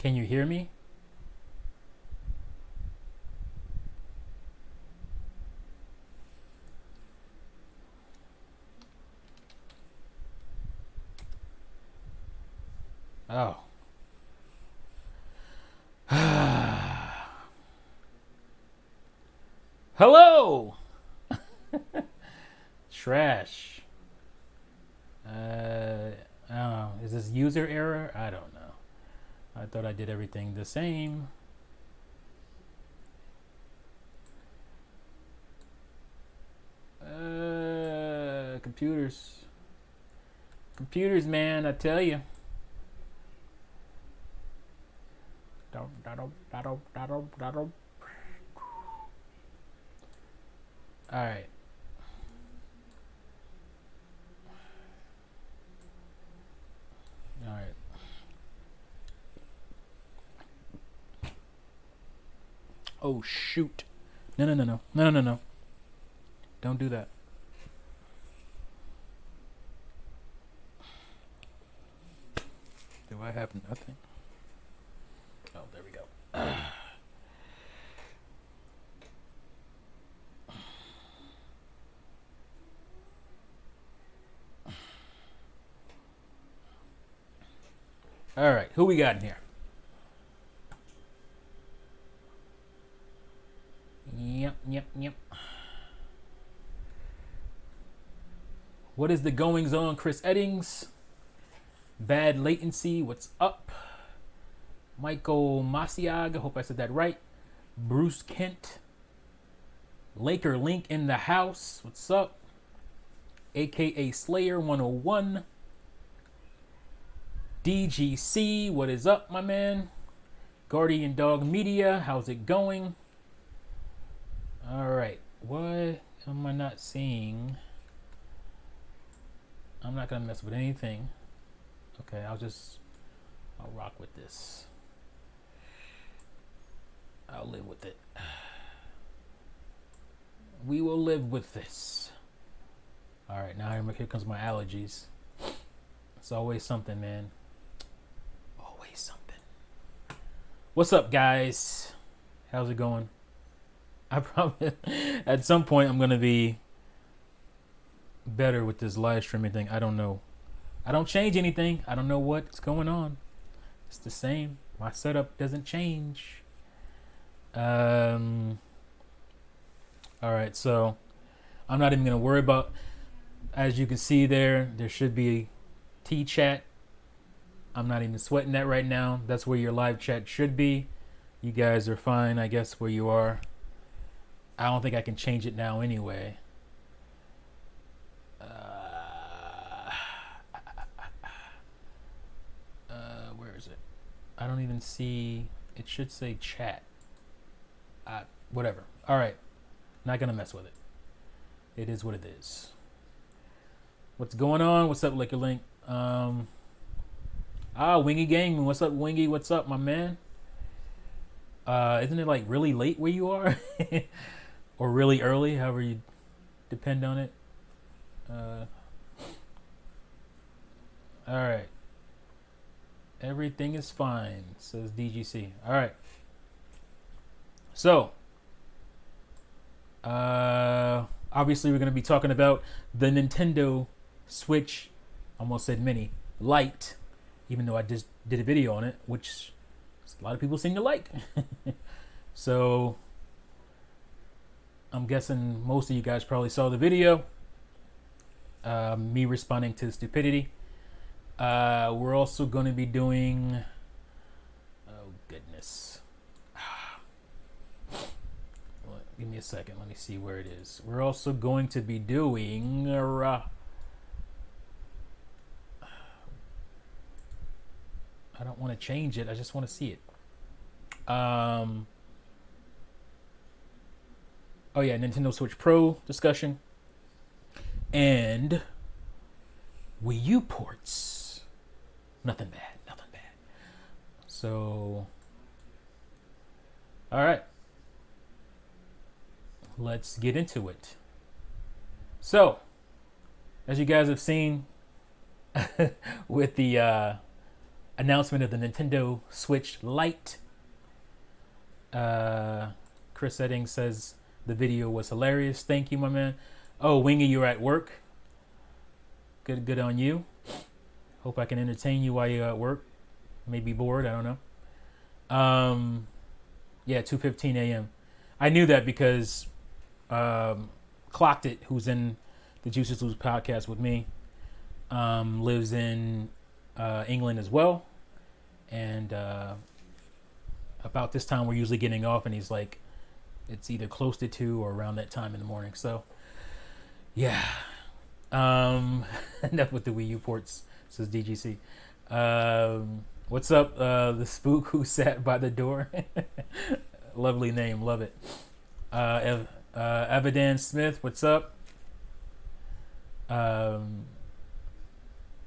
Can you hear me? Oh. Hello. Trash. I don't know. Is this user error? I don't know. I thought I did everything the same. Computers. Computers, man, I tell you. All right. All right. Oh shoot. No. Don't do that. Do I have nothing? Oh, there we go. All right, who we got in here? Yep. What is the goings on, Chris Eddings? Bad latency, what's up? Michael Masiag, I hope I said that right. Bruce Kent. Laker Link in the house, what's up? AKA Slayer 101. DGC, what is up, my man? Guardian Dog Media, how's it going? All right, what am I not seeing? I'm not gonna mess with anything. Okay, I'll rock with this. I'll live with it. We will live with this. All right, now here comes my allergies. It's always something, man. Always something. What's up, guys? How's it going? I probably, at some point, I'm going to be better with this live streaming thing. I don't know. I don't change anything. I don't know what's going on. It's the same. My setup doesn't change. All right, so I'm not even going to worry about, as you can see there should be T chat. I'm not even sweating that right now. That's where your live chat should be. You guys are fine, I guess, where you are. I don't think I can change it now anyway. Where is it? I don't even see. It should say chat. Whatever. All right. Not going to mess with it. It is what it is. What's going on? What's up, Liquor Link? Wingy Gang. What's up, Wingy? What's up, my man? Isn't it like really late where you are? Or really early, however you depend on it. All right. Everything is fine, says DGC. All right. So, obviously we're going to be talking about the Nintendo Switch, almost said mini, Lite, even though I just did a video on it, which a lot of people seem to like. So, I'm guessing most of you guys probably saw the video. Me responding to stupidity. We're also going to be doing... Oh, goodness. Give me a second. Let me see where it is. We're also going to be doing... I don't want to change it. I just want to see it. Oh, yeah. Nintendo Switch Pro discussion. And Wii U ports. Nothing bad. So... All right. Let's get into it. So, as you guys have seen with the announcement of the Nintendo Switch Lite. Chris Eddings says the video was hilarious. Thank you, my man. Oh, Wingy, you're at work. Good on you. Hope I can entertain you while you're at work. Maybe bored, I don't know. Yeah, 2:15 a.m. I knew that because Clocked It, who's in the Juices Loose podcast with me, lives in England as well. And about this time, we're usually getting off, and he's like, it's either close to 2 or around that time in the morning. So, yeah. Enough with the Wii U ports, says DGC. What's up, the spook who sat by the door? Lovely name, love it. Evidan Smith, what's up? The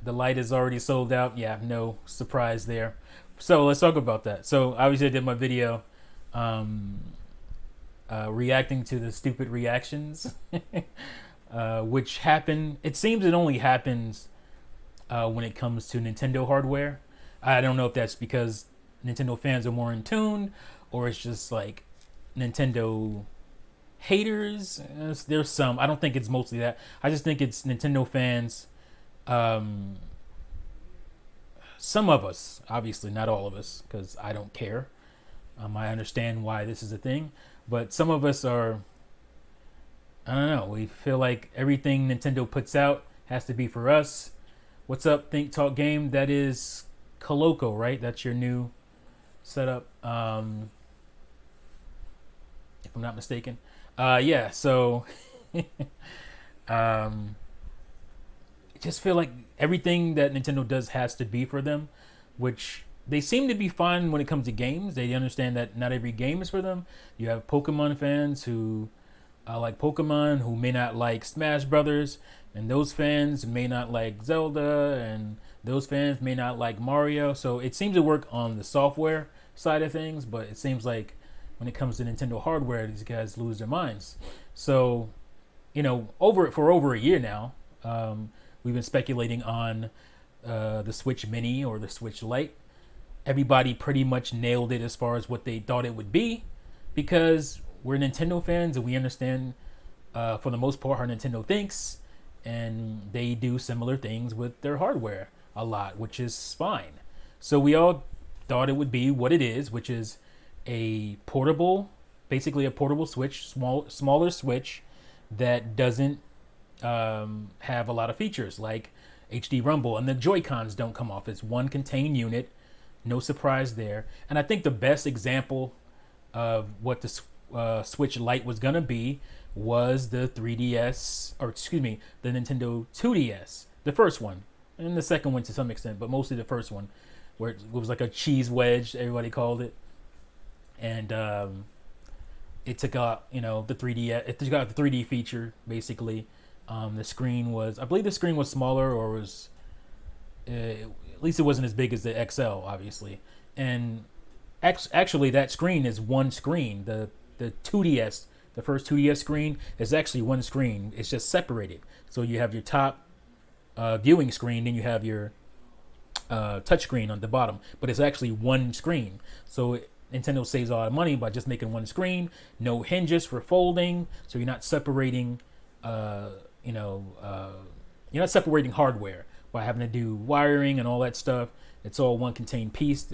Lite is already sold out. Yeah, no surprise there. So let's talk about that. So obviously I did my video reacting to the stupid reactions, which happen. It seems it only happens when it comes to Nintendo hardware. I don't know if that's because Nintendo fans are more in tune, or it's just like Nintendo haters. There's some. I don't think it's mostly that. I just think it's Nintendo fans. Some of us, obviously not all of us, because I don't care. I understand why this is a thing, but some of us are, I don't know, we feel like everything Nintendo puts out has to be for us. What's up, Think Talk Game? That is Coloco, right? That's your new setup, if I'm not mistaken. Yeah, so I just feel like everything that Nintendo does has to be for them, which they seem to be fine when it comes to games. They understand that not every game is for them. You have Pokemon fans who like Pokemon, who may not like Smash Brothers, and those fans may not like Zelda, and those fans may not like Mario. So it seems to work on the software side of things, but it seems like when it comes to Nintendo hardware, these guys lose their minds. So, you know, for over a year now, we've been speculating on the Switch Mini or the Switch Lite. Everybody pretty much nailed it as far as what they thought it would be, because we're Nintendo fans and we understand for the most part how Nintendo thinks, and they do similar things with their hardware a lot, which is fine. So we all thought it would be what it is, which is a portable, basically a portable Switch, smaller Switch that doesn't have a lot of features like HD Rumble, and the Joy-Cons don't come off. It's one contained unit, no surprise there. And I think the best example of what the Switch Lite was gonna be was the 3DS, or excuse me, the Nintendo 2DS, the first one, and the second one to some extent, but mostly the first one, where it was like a cheese wedge, everybody called it. And it took out, you know, the 3D. It took out the 3D feature basically. The screen was, I believe, the screen was smaller, or was at least it wasn't as big as the XL, obviously. And actually, that screen is one screen. The 2DS, the first 2DS screen, is actually one screen. It's just separated. So you have your top viewing screen, then you have your touch screen on the bottom, but it's actually one screen. So Nintendo saves a lot of money by just making one screen, no hinges for folding, so you're not separating, you're not separating hardware by having to do wiring and all that stuff. It's all one contained piece.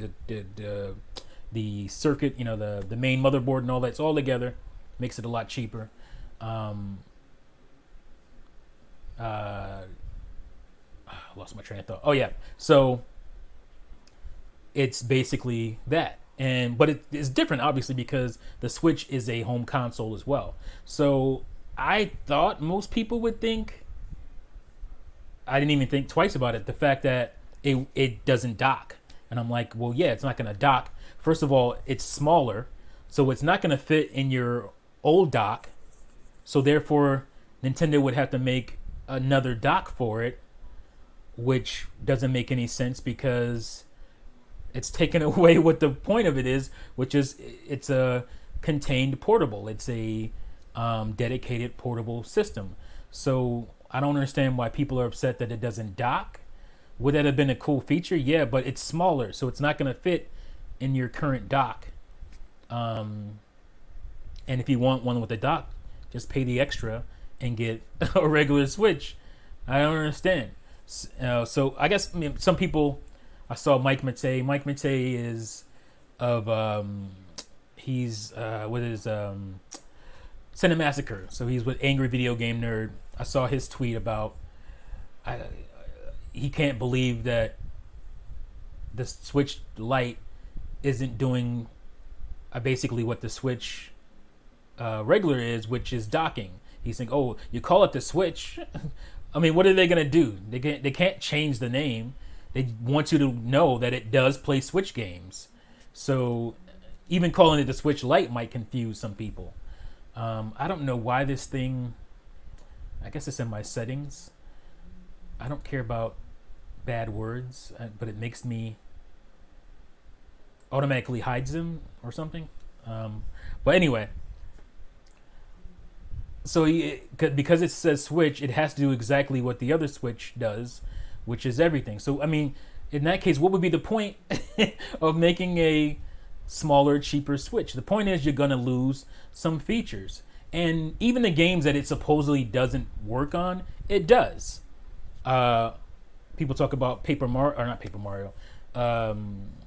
The circuit, you know, the main motherboard and all that's all together, makes it a lot cheaper. Lost my train of thought. Oh yeah, so it's basically that. But it is different, obviously, because the Switch is a home console as well. So I thought most people would think, I didn't even think twice about it, the fact that it doesn't dock. And I'm like, well, yeah, it's not going to dock. First of all, it's smaller, so it's not going to fit in your old dock. So therefore, Nintendo would have to make another dock for it, which doesn't make any sense, because it's taken away what the point of it is, which is it's a contained portable. It's a dedicated portable system. So I don't understand why people are upset that it doesn't dock. Would that have been a cool feature? Yeah, but it's smaller, so it's not going to fit in your current dock. And if you want one with a dock, just pay the extra and get a regular Switch. I don't understand. So I guess, I mean, some people. I saw Mike Matei. Mike Matei is of he's with his Cinemassacre. So he's with Angry Video Game Nerd. I saw his tweet about he can't believe that the Switch Lite isn't doing basically what the Switch regular is, which is docking. He's saying, "Oh, you call it the Switch? I mean, what are they gonna do? They can't change the name. They want you to know that it does play Switch games. So even calling it the Switch Lite might confuse some people. I don't know why this thing. I guess it's in my settings. I don't care about bad words, but it makes me automatically hides them or something. But anyway, so because it says Switch, it has to do exactly what the other Switch does, which is everything. So I mean, in that case, what would be the point of making a smaller, cheaper Switch? The point is you're gonna lose some features, and even the games that it supposedly doesn't work on, it does. People talk about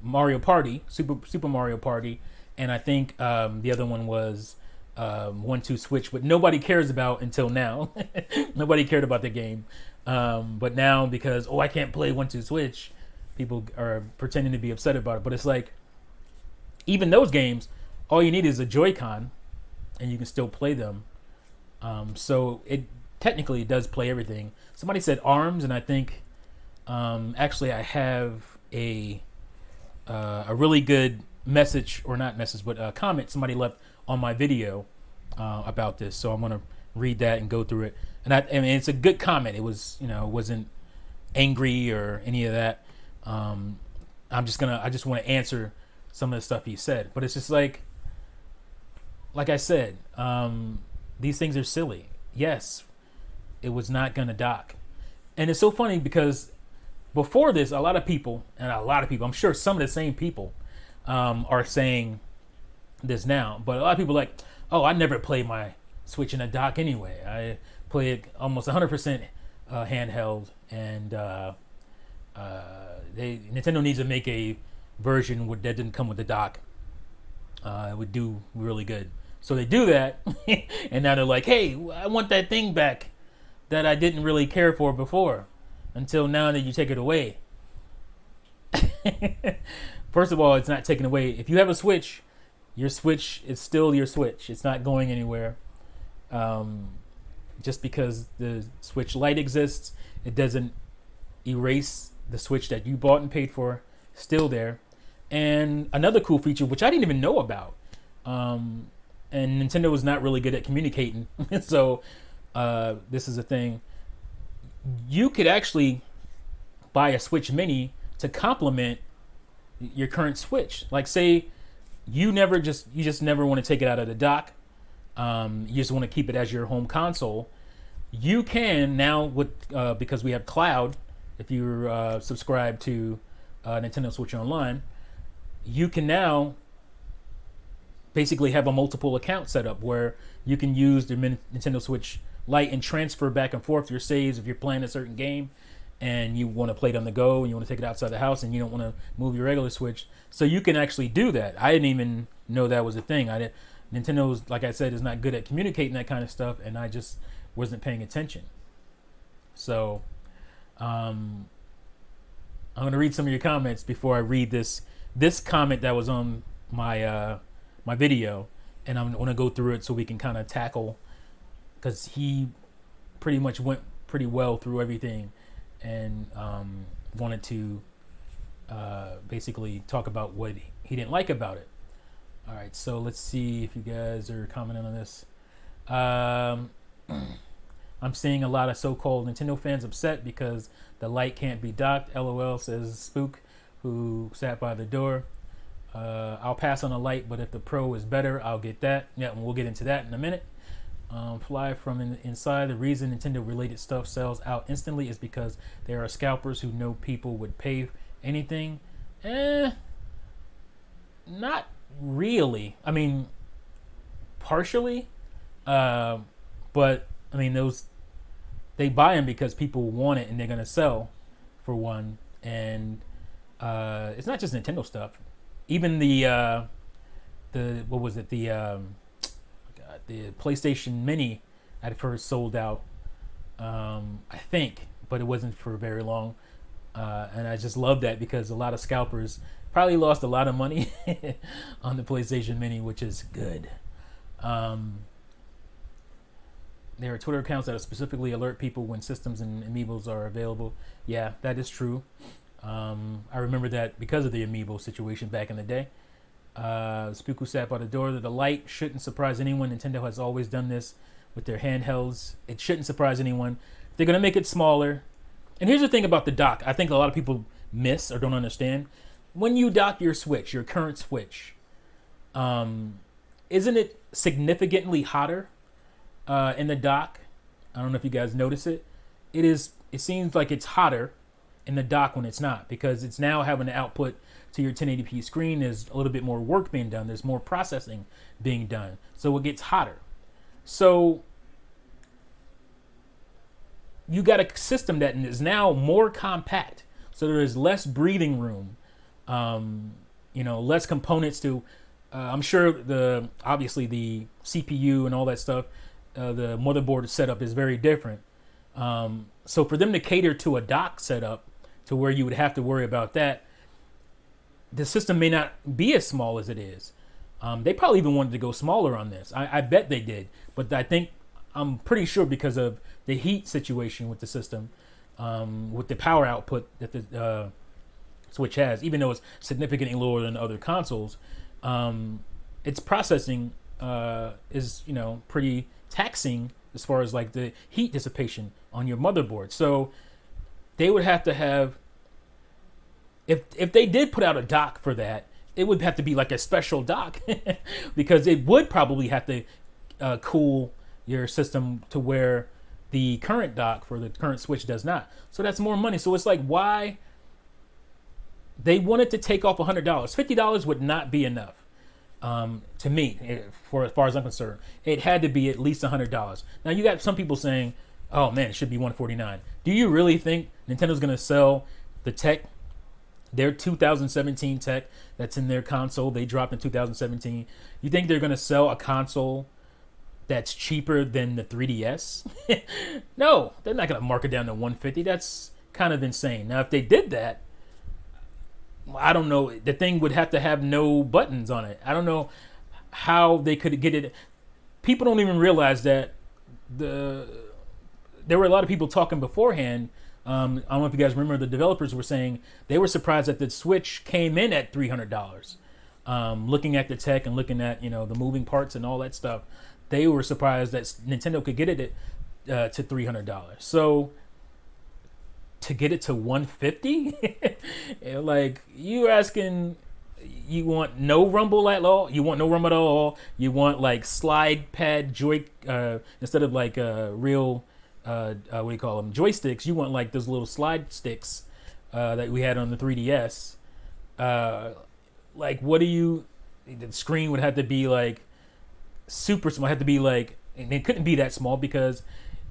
Mario Party, Super Mario Party, and I think the other one was 1-2 Switch, but nobody cares about until now. Nobody cared about the game, but now because I can't play 1-2 Switch, people are pretending to be upset about it. But it's like, even those games, all you need is a Joy-Con, and you can still play them. So it technically does play everything. Somebody said ARMS, and I think actually I have a really good message, or not message, but a comment somebody left on my video about this. So I'm gonna read that and go through it. And I mean, it's a good comment. It was, it wasn't angry or any of that. I just want to answer some of the stuff he said. But it's just like I said, these things are silly. Yes, it was not gonna dock, and it's so funny because before this, a lot of people, I'm sure some of the same people, are saying this now. But a lot of people are like, oh, I never play my Switch in a dock anyway. I play it almost 100% handheld, and Nintendo needs to make a version that didn't come with the dock. It would do really good. So they do that, and now they're like, hey, I want that thing back that I didn't really care for before, until now that you take it away. First of all, it's not taken away. If you have a Switch, your Switch is still your Switch. It's not going anywhere. Just because the Switch Lite exists, it doesn't erase the Switch that you bought and paid for. Still there. And another cool feature, which I didn't even know about, and Nintendo was not really good at communicating, so this is a thing. You could actually buy a Switch Mini to complement your current Switch. Like, say you just never want to take it out of the dock. You just want to keep it as your home console. You can now, with because we have cloud, if you're subscribed to Nintendo Switch Online, you can now basically have a multiple account set up where you can use the Nintendo Switch Lite and transfer back and forth your saves if you're playing a certain game and you want to play it on the go and you want to take it outside the house and you don't want to move your regular Switch. So you can actually do that. I didn't even know that was a thing. Nintendo's, like I said, is not good at communicating that kind of stuff, and I just wasn't paying attention. So I'm going to read some of your comments before I read this comment that was on my my video, and I'm going to go through it so we can kind of tackle, because he pretty much went pretty well through everything and wanted to basically talk about what he didn't like about it. All right, so let's see if you guys are commenting on this. I'm seeing a lot of so-called Nintendo fans upset because the Lite can't be docked. LOL, says Spook, who sat by the door. I'll pass on the Lite, but if the Pro is better, I'll get that. Yeah, and we'll get into that in a minute. fly from inside. The reason Nintendo related stuff sells out instantly is because there are scalpers who know people would pay anything. Not really. I mean, partially, but I mean those they buy them because people want it and they're gonna sell for one. And it's not just Nintendo stuff. Even the what was it the PlayStation Mini at first sold out, I think, but it wasn't for very long. And I just love that because a lot of scalpers probably lost a lot of money on the PlayStation Mini, which is good. There are Twitter accounts that specifically alert people when systems and amiibos are available. Yeah, that is true. I remember that because of the amiibo situation back in the day. Spooku sat by the door. The Lite shouldn't surprise anyone. Nintendo has always done this with their handhelds. It shouldn't surprise anyone. They're going to make it smaller. And here's the thing about the dock. I think a lot of people miss or don't understand. When you dock your Switch, your current Switch, isn't it significantly hotter in the dock? I don't know if you guys notice it. It is. It seems like it's hotter in the dock when it's not, because it's now having to output to your 1080p screen. There's a little bit more work being done. There's more processing being done. So it gets hotter. So you got a system that is now more compact. So there is less breathing room, less components to, I'm sure obviously the CPU and all that stuff, the motherboard setup is very different. So for them to cater to a dock setup to where you would have to worry about that, the system may not be as small as it is. They probably even wanted to go smaller on this. I bet they did. But I'm pretty sure because of the heat situation with the system, with the power output that the Switch has, even though it's significantly lower than other consoles, its processing is pretty taxing as far as like the heat dissipation on your motherboard. So they would have to have, if they did put out a dock for that, it would have to be like a special dock because it would probably have to cool your system to where the current dock for the current Switch does not. So that's more money. So it's like, why they wanted to take off $100. $50 would not be enough to me, for as far as I'm concerned. It had to be at least $100. Now you got some people saying, "Oh man, it should be $149." Do you really think Nintendo's going to sell the tech, their 2017 tech that's in their console they dropped in 2017? You think they're going to sell a console that's cheaper than the 3DS? No, they're not going to mark it down to $150. That's kind of insane. Now, if they did that, I don't know. The thing would have to have no buttons on it. I don't know how they could get it. People don't even realize that there were a lot of people talking beforehand. I don't know if you guys remember, the developers were saying they were surprised that the Switch came in at $300. Looking at the tech and looking at the moving parts and all that stuff, they were surprised that Nintendo could get it to $300. So to get it to $150, like you're asking, you want no rumble at all? You want no rumble at all? You want like slide pad joy instead of like real what do you call them, joysticks? You want like those little slide sticks that we had on the 3DS. Like what do you? The screen would have to be like super small. Have to be like, and it couldn't be that small because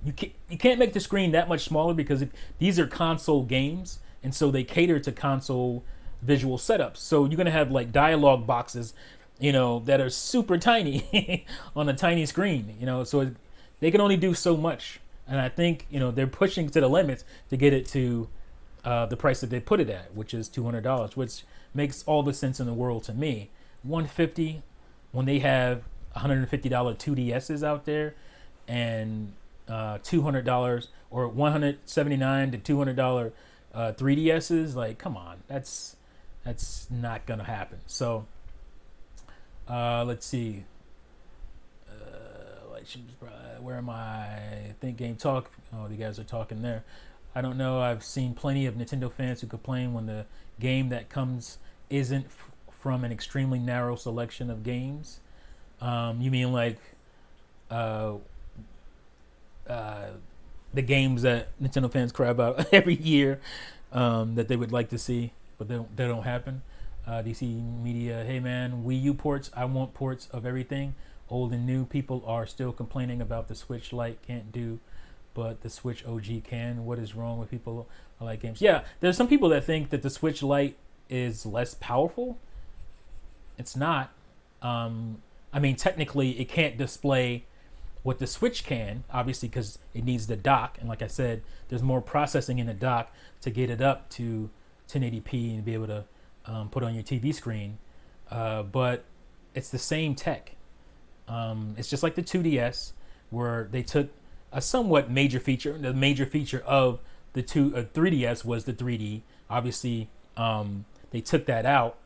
you can't make the screen that much smaller because these are console games, and so they cater to console visual setups. So you're gonna have like dialogue boxes, that are super tiny on a tiny screen. So they can only do so much, and I think they're pushing to the limits to get it to the price that they put it at, which is $200, which makes all the sense in the world to me. $150 when they have $150 2DSs out there, and $200 or $179 to $200 3DSs. Like, come on, that's not gonna happen. So let's see. Where am I? Think Game Talk. Oh, you guys are talking there. I don't know. I've seen plenty of Nintendo fans who complain when the game that comes isn't from an extremely narrow selection of games. You mean like the games that Nintendo fans cry about every year that they would like to see, but they don't happen. DC Media, hey man, Wii U ports. I want ports of everything, old and new. People are still complaining about the Switch Lite can't do, but the Switch OG can. What is wrong with people who like games? Yeah, there's some people that think that the Switch Lite is less powerful. It's not. I mean, technically, it can't display what the Switch can, obviously, because it needs the dock. And like I said, there's more processing in the dock to get it up to 1080p and be able to put on your TV screen. But it's the same tech. It's just like the 2DS, where they took a somewhat major feature. The major feature of the 3DS was the 3D. Obviously, they took that out.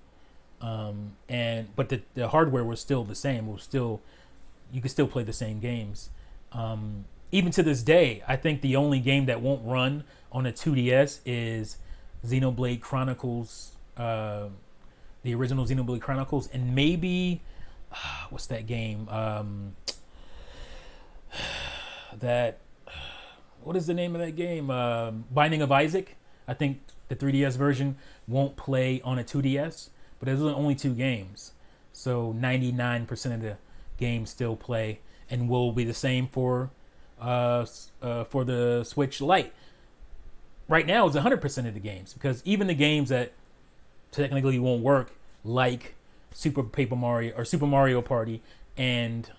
But the hardware was still the same. It was still, you could still play the same games. Even to this day, I think the only game that won't run on a 2DS is Xenoblade Chronicles, the original Xenoblade Chronicles, and maybe what's that game? What is the name of that game? Binding of Isaac. I think the 3DS version won't play on a 2DS. But there's only 2 games, so 99% of the games still play, and will be the same for the Switch Lite. Right now, it's 100% of the games, because even the games that technically won't work, like Super Paper Mario or Super Mario Party and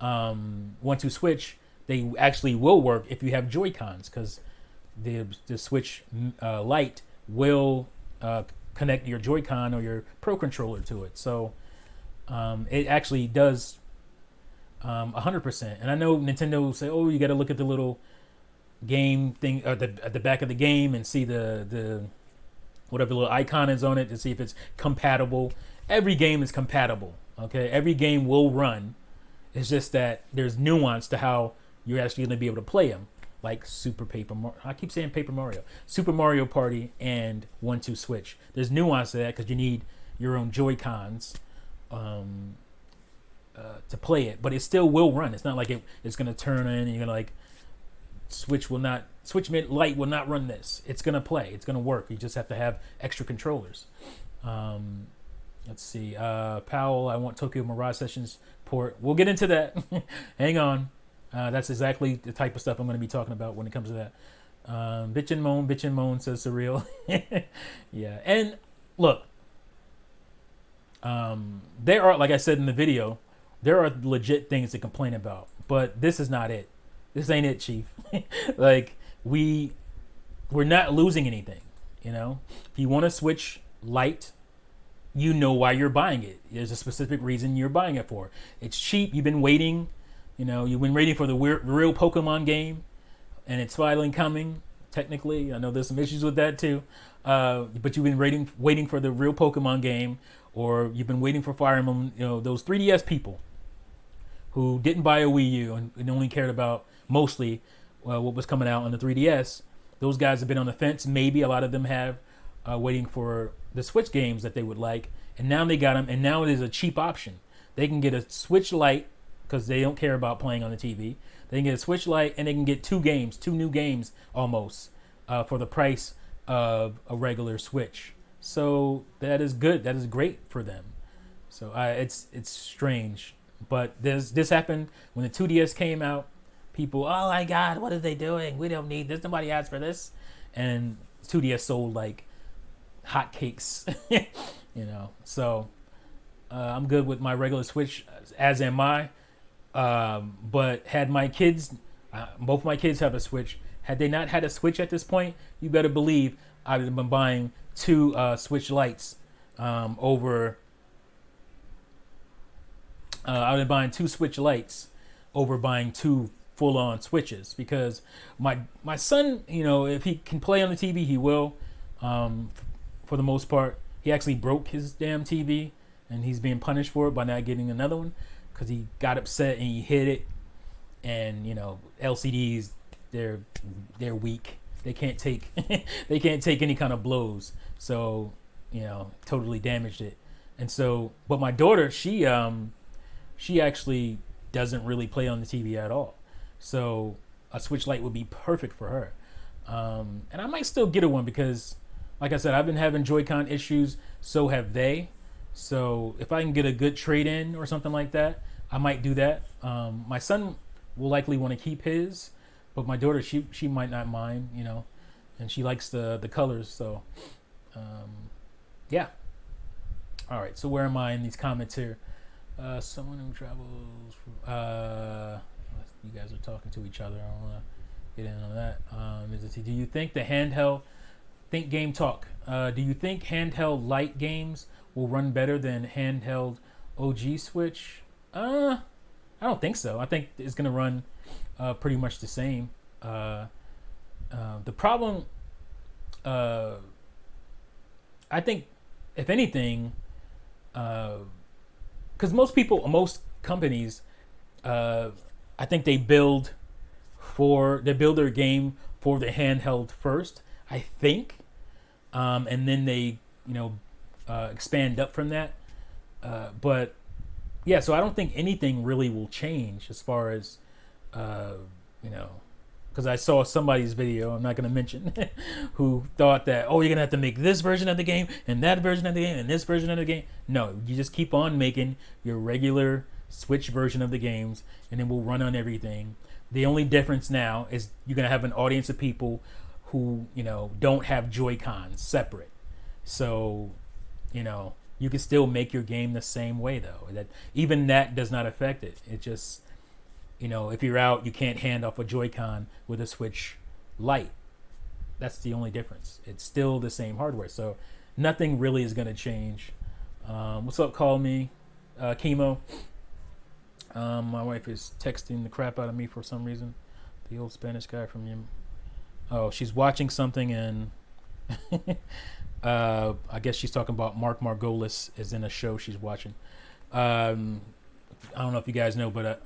1-2 Switch, they actually will work if you have Joy-Cons, because the Switch Lite will connect your Joy-Con or your Pro Controller to it. So it actually does 100%. And I know Nintendo will say, oh, you got to look at the little game thing at the back of the game and see the whatever little icon is on it to see if it's compatible. Every game is compatible. Okay, every game will run. It's just that there's nuance to how you're actually going to be able to play them. Like Super Mario Party and 1-2 Switch. There's nuance to that because you need your own Joy-Cons to play it, but it still will run. It's not like it's going to turn in and you're going to like Switch Lite will not run this. It's going to play. It's going to work. You just have to have extra controllers. Let's see. Powell, I want Tokyo Mirage Sessions port. We'll get into that. Hang on. That's exactly the type of stuff I'm going to be talking about when it comes to that. Bitch and moan, says Surreal. Yeah, and look, there are, like I said in the video, there are legit things to complain about, but this is not it. This ain't it, Chief. Like, we're not losing anything, you know? If you want to Switch Lite, you know why you're buying it. There's a specific reason you're buying it for. It's cheap. You've been waiting. You know, you've been waiting for the real Pokemon game, and it's finally coming, technically. I know there's some issues with that, too. But you've been waiting for the real Pokemon game, or you've been waiting for Fire Emblem. You know, those 3DS people who didn't buy a Wii U and only cared about mostly what was coming out on the 3DS. Those guys have been on the fence. Maybe a lot of them have, waiting for the Switch games that they would like. And now they got them, and now it is a cheap option. They can get a Switch Lite, because they don't care about playing on the TV. They can get a Switch Lite, and they can get 2 new games almost, for the price of a regular Switch. So that is good. That is great for them. So it's strange, but this happened when the 2DS came out. People, oh my God, what are they doing? We don't need this. Nobody asked for this. And 2DS sold like hotcakes, you know. So I'm good with my regular Switch, as am I. But had my kids, both my kids have a Switch. Had they not had a Switch at this point, you better believe I would have been buying 2 Switch Lites over. I would have been buying 2 Switch Lites over buying 2 full-on Switches, because my son, you know, if he can play on the TV, he will. For the most part, he actually broke his damn TV, and he's being punished for it by not getting another one, because he got upset and he hit it. And you know, LCDs, they're weak. They can't take any kind of blows. So, you know, totally damaged it. And so, but my daughter, she actually doesn't really play on the TV at all. So a Switch Lite would be perfect for her. And I might still get her one because, like I said, I've been having Joy-Con issues. So have they. So if I can get a good trade-in or something like that, I might do that. My son will likely want to keep his, but my daughter, she might not mind, you know, and she likes the colors. So, yeah. All right. So where am I in these comments here? Someone who travels. You guys are talking to each other. I don't want to get in on that. Do you think the handheld? Think Game Talk. Do you think handheld Lite games will run better than handheld OG Switch? I don't think so. I think it's gonna run pretty much the same. The problem, I think, if anything, because most companies, I think they build their game for the handheld first. I think, and then they expand up from that. But yeah, so I don't think anything really will change as far as because I saw somebody's video, I'm not going to mention, who thought that, oh, you're going to have to make this version of the game and that version of the game and this version of the game. No, you just keep on making your regular Switch version of the games, and then we'll run on everything. The only difference now is you're going to have an audience of people who, don't have Joy-Cons separate. So, you can still make your game the same way, though. Even that does not affect it. It just, if you're out, you can't hand off a Joy-Con with a Switch Lite. That's the only difference. It's still the same hardware. So nothing really is going to change. What's up, call me, Chemo. My wife is texting the crap out of me for some reason. The old Spanish guy from you. Oh, she's watching something, and I guess she's talking about Mark Margolis is in a show she's watching. I don't know if you guys know, but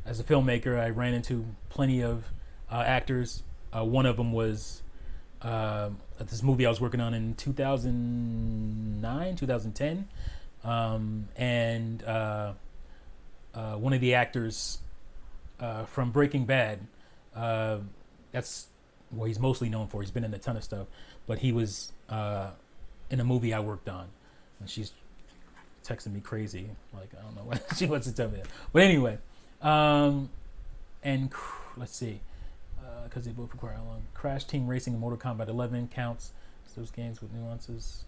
as a filmmaker, I ran into plenty of actors. One of them was this movie I was working on in 2009, 2010. And one of the actors from Breaking Bad, that's what he's mostly known for. He's been in a ton of stuff, but he was in a movie I worked on, and she's texting me crazy. Like, I don't know what she wants to tell me that. But anyway, and let's see, because they both require how long? Crash Team Racing and Mortal Kombat 11 counts. So those games with nuances.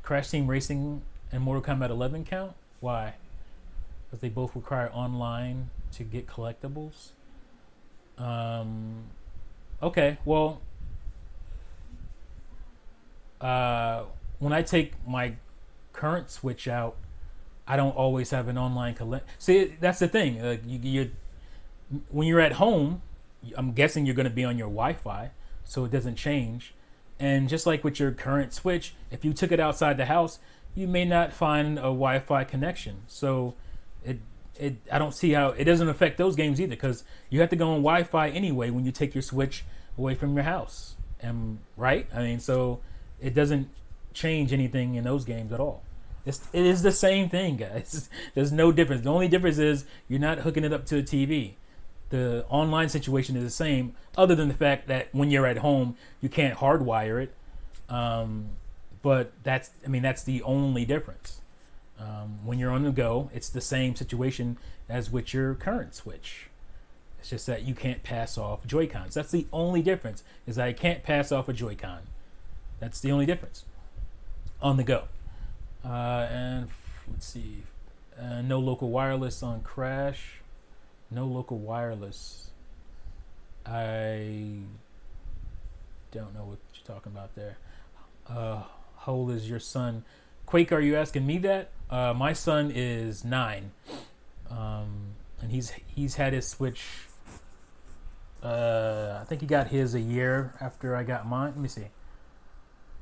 Crash Team Racing and Mortal Kombat 11 count? Why? Because they both require online to get collectibles. Okay, well, when I take my current Switch out, I don't always have an online collect. See, that's the thing. When you're at home, I'm guessing you're going to be on your Wi-Fi, so it doesn't change. And just like with your current Switch, if you took it outside the house, you may not find a Wi-Fi connection. So I don't see how it doesn't affect those games either, because you have to go on Wi-Fi anyway when you take your Switch away from your house. Right? I mean, so it doesn't change anything in those games at all. It is the same thing, guys. There's no difference. The only difference is you're not hooking it up to a TV. The online situation is the same, other than the fact that when you're at home, you can't hardwire it. But that's the only difference. When you're on the go, it's the same situation as with your current Switch. It's just that you can't pass off Joy-Cons. That's the only difference, is that I can't pass off a Joy-Con. That's the only difference. On the go. And let's see. No local wireless on Crash. No local wireless. I don't know what you're talking about there. How old is your son? Quake, are you asking me that? My son is 9. And he's had his Switch. I think he got his a year after I got mine. Let me see.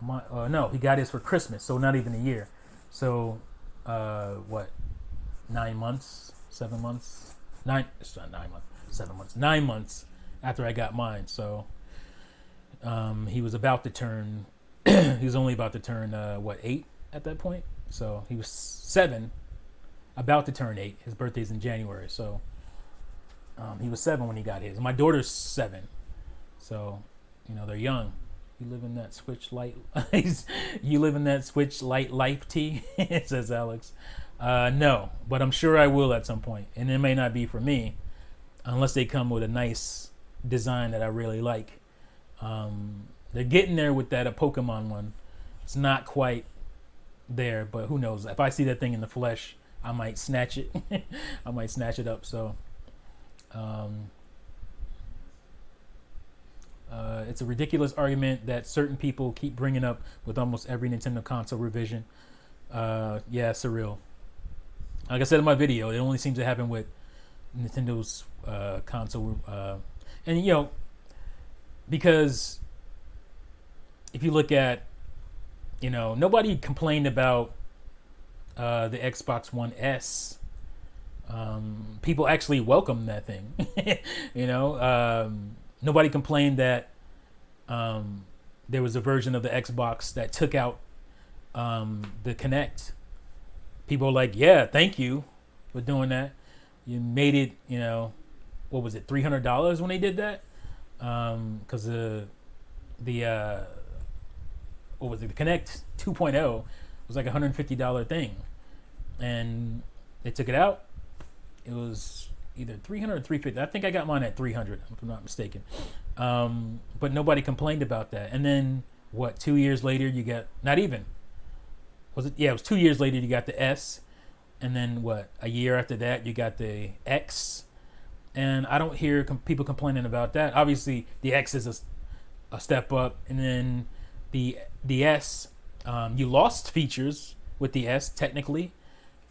No, he got his for Christmas, so not even a year. So, 9 months, 7 months? It's not 9 months, 7 months. 9 months after I got mine. So, he was about to turn, he was only about to turn, 8 at that point? So, he was 7, about to turn 8. His birthday's in January, so, He was 7 when he got his. My daughter's 7, so they're young. You live in that Switch Lite. You live in that Switch Lite life tea, says Alex. No, but I'm sure I will at some point, and it may not be for me, unless they come with a nice design that I really like. They're getting there with that a Pokemon one. It's not quite there, but who knows? If I see that thing in the flesh, I might snatch it. I might snatch it up. So, it's a ridiculous argument that certain people keep bringing up with almost every Nintendo console revision. Yeah, surreal. Like I said in my video, it only seems to happen with Nintendo's console, and because if you look at, nobody complained about the Xbox One S. People actually welcomed that thing. Nobody complained that there was a version of the Xbox that took out the Kinect. People were like, yeah, thank you for doing that. You made it, what was it, $300 when they did that? Because what was it, the Kinect 2.0 was like a $150 thing. And they took it out. It was either $300 or $350. I think I got mine at $300, if I'm not mistaken. But nobody complained about that. And then, 2 years later, you got, not even. Was it? Yeah, it was 2 years later, you got the S. And then, a year after that, you got the X. And I don't hear people complaining about that. Obviously, the X is a step up. And then the S, you lost features with the S, technically.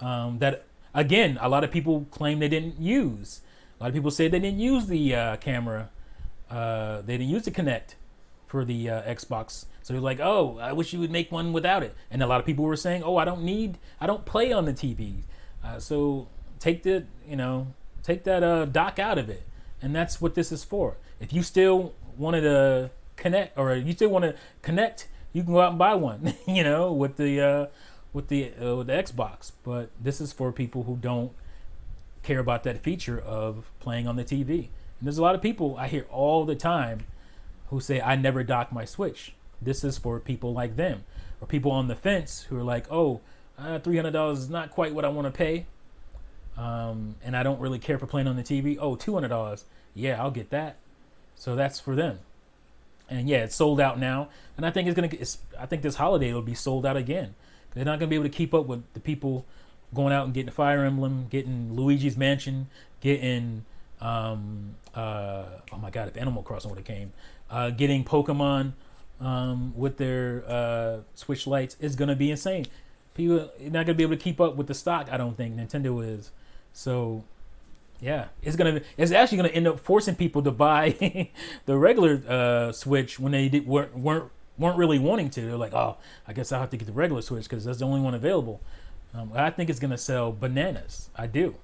That, again, a lot of people claim they didn't use. A lot of people say they didn't use the camera. They didn't use the Kinect for the Xbox. So they're like, oh, I wish you would make one without it. And a lot of people were saying, oh, I don't play on the TV. So take that dock out of it. And that's what this is for. If you still wanted to connect, or you still want to connect, you can go out and buy one, with the Xbox. But this is for people who don't care about that feature of playing on the TV. And there's a lot of people I hear all the time who say, I never dock my Switch. This is for people like them, or people on the fence who are like, oh, $300 is not quite what I want to pay. And I don't really care for playing on the TV. Oh, $200. Yeah, I'll get that. So that's for them. And yeah, it's sold out now. And I think I think this holiday it'll be sold out again. They're not going to be able to keep up with the people going out and getting Fire Emblem, getting Luigi's Mansion, getting, oh my God, if Animal Crossing would have came, getting Pokemon with the's Switch Lites is going to be insane. People are not going to be able to keep up with the stock, I don't think. Nintendo is. So, yeah, it's actually going to end up forcing people to buy the regular Switch when they weren't really wanting to. They're like, oh, I guess I'll have to get the regular Switch because that's the only one available. I think it's going to sell bananas. I do.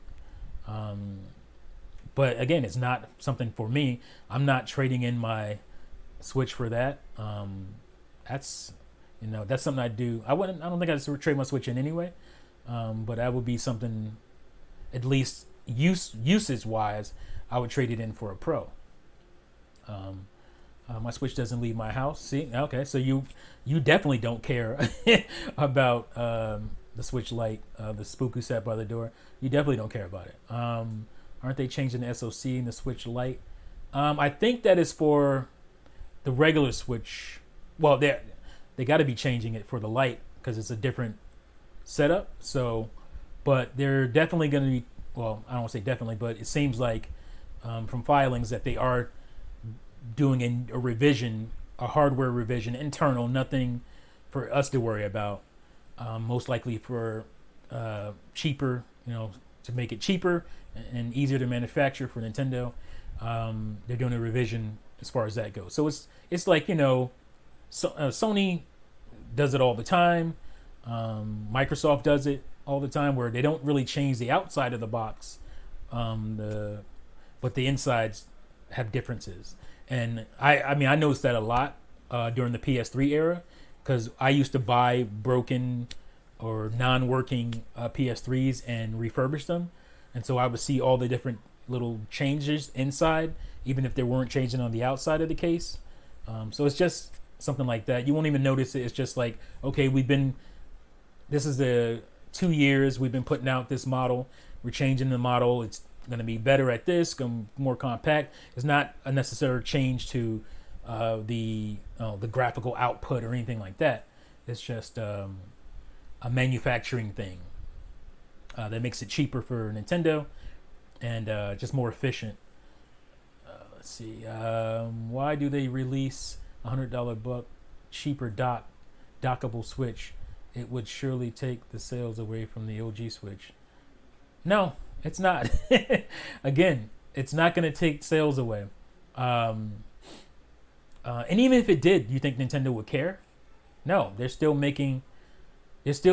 But again, it's not something for me. I'm not trading in my Switch for that. That's something I do. I don't think I'd trade my Switch in anyway. But that would be something, at least usage wise, I would trade it in for a Pro. My Switch doesn't leave my house. See, okay, so you definitely don't care about the Switch Lite, the Spooku set by the door. You definitely don't care about it. Aren't they changing the SoC in the Switch Lite? I think that is for the regular Switch. Well, they got to be changing it for the Lite because it's a different setup. So, but they're definitely going to be. Well, I don't want to say definitely, but it seems like from filings that they are doing a revision, a hardware revision, internal, nothing for us to worry about. Most likely for cheaper, to make it cheaper and easier to manufacture for Nintendo. They're doing a revision as far as that goes. So it's like, Sony does it all the time. Microsoft does it all the time, where they don't really change the outside of the box, but the insides have differences. And I mean I noticed that a lot during the PS3 era, because I used to buy broken or non-working PS3s and refurbish them, and so I would see all the different little changes inside, even if they weren't changing on the outside of the case. So it's just something like that. You won't even notice it. It's just like, okay, this is the 2 years we've been putting out this model. We're changing the model. It's going to be better at this, more compact. It's not a necessary change to the graphical output or anything like that. It's just a manufacturing thing that makes it cheaper for Nintendo and just more efficient. Let's see. Why do they release $100 buck cheaper dockable Switch? It would surely take the sales away from the OG Switch. No, it's not. Again, it's not going to take sales away. And even if it did, you think Nintendo would care? No, they're still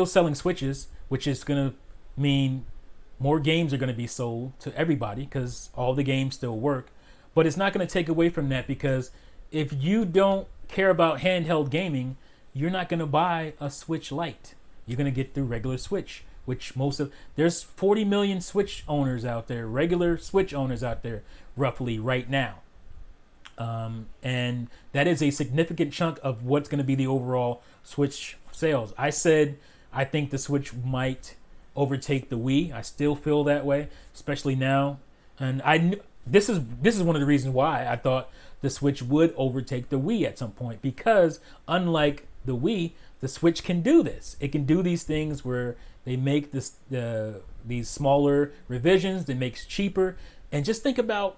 selling Switches, which is going to mean more games are going to be sold to everybody because all the games still work. But it's not going to take away from that, because if you don't care about handheld gaming, you're not going to buy a Switch Lite. You're going to get the regular Switch, which there's 40 million Switch owners out there, regular Switch owners out there, roughly right now. And that is a significant chunk of what's going to be the overall Switch sales. I said I think the Switch might overtake the Wii. I still feel that way, especially now. And this is one of the reasons why I thought the Switch would overtake the Wii at some point, because unlike the Wii, the Switch can do this. It can do these things where they make these smaller revisions, that makes cheaper. And just think about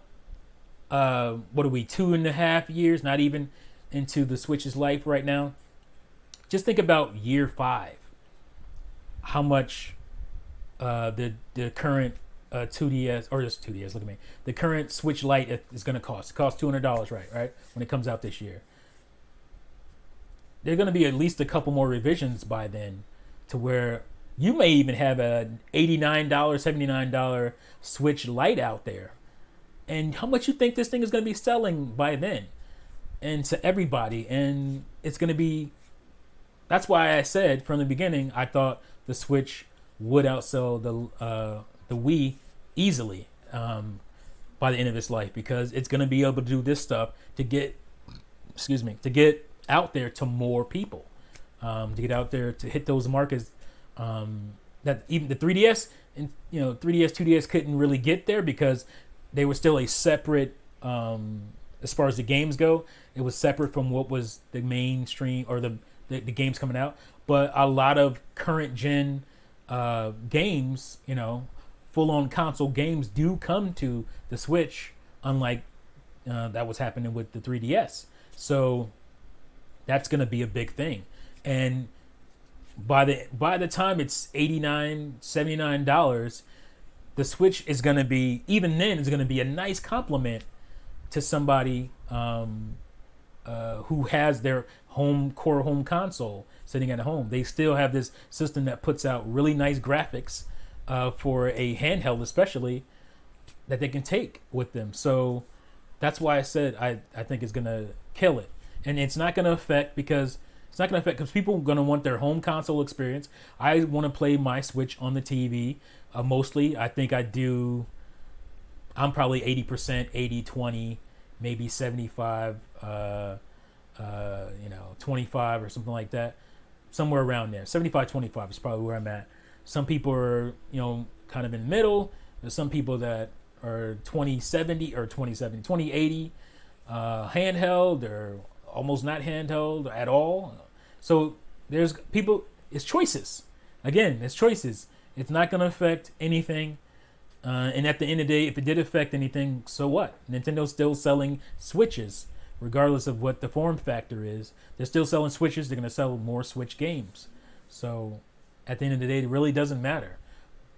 what are we, 2.5 years, not even into the Switch's life right now. Just think about year 5, how much the current 2DS, or just 2DS, look at me, the current Switch Lite is going to cost. It costs $200, right? When it comes out this year. There are going to be at least a couple more revisions by then, to where you may even have a $89, $79 Switch Lite out there. And how much you think this thing is going to be selling by then? And to everybody. And it's going to be... That's why I said from the beginning, I thought the Switch would outsell the Wii easily by the end of its life, because it's going to be able to do this stuff to get out there to more people, to get out there to hit those markets that even the 3DS and 3DS, 2DS couldn't really get there, because they were still a separate, as far as the games go, it was separate from what was the mainstream or the games coming out. But a lot of current gen games, full-on console games do come to the Switch, unlike that was happening with the 3DS. So that's going to be a big thing. And by the time it's $89, $79, the Switch is going to be, even then, is going to be a nice compliment to somebody who has their core home console sitting at home. They still have this system that puts out really nice graphics for a handheld, especially, that they can take with them. So that's why I said I think it's going to kill it. And it's not going to affect, because people are going to want their home console experience. I want to play my Switch on the TV. Mostly, I think I'm probably 80%, 80-20, maybe 75, 25 or something like that. Somewhere around there. 75-25 is probably where I'm at. Some people are, kind of in the middle. There's some people that are 2070 or 2080 handheld, or almost not handheld at all. So there's people, it's choices. Again, it's choices. It's not going to affect anything. And at the end of the day, if it did affect anything, so what? Nintendo's still selling Switches, regardless of what the form factor is. They're still selling Switches. They're going to sell more Switch games. So at the end of the day, it really doesn't matter.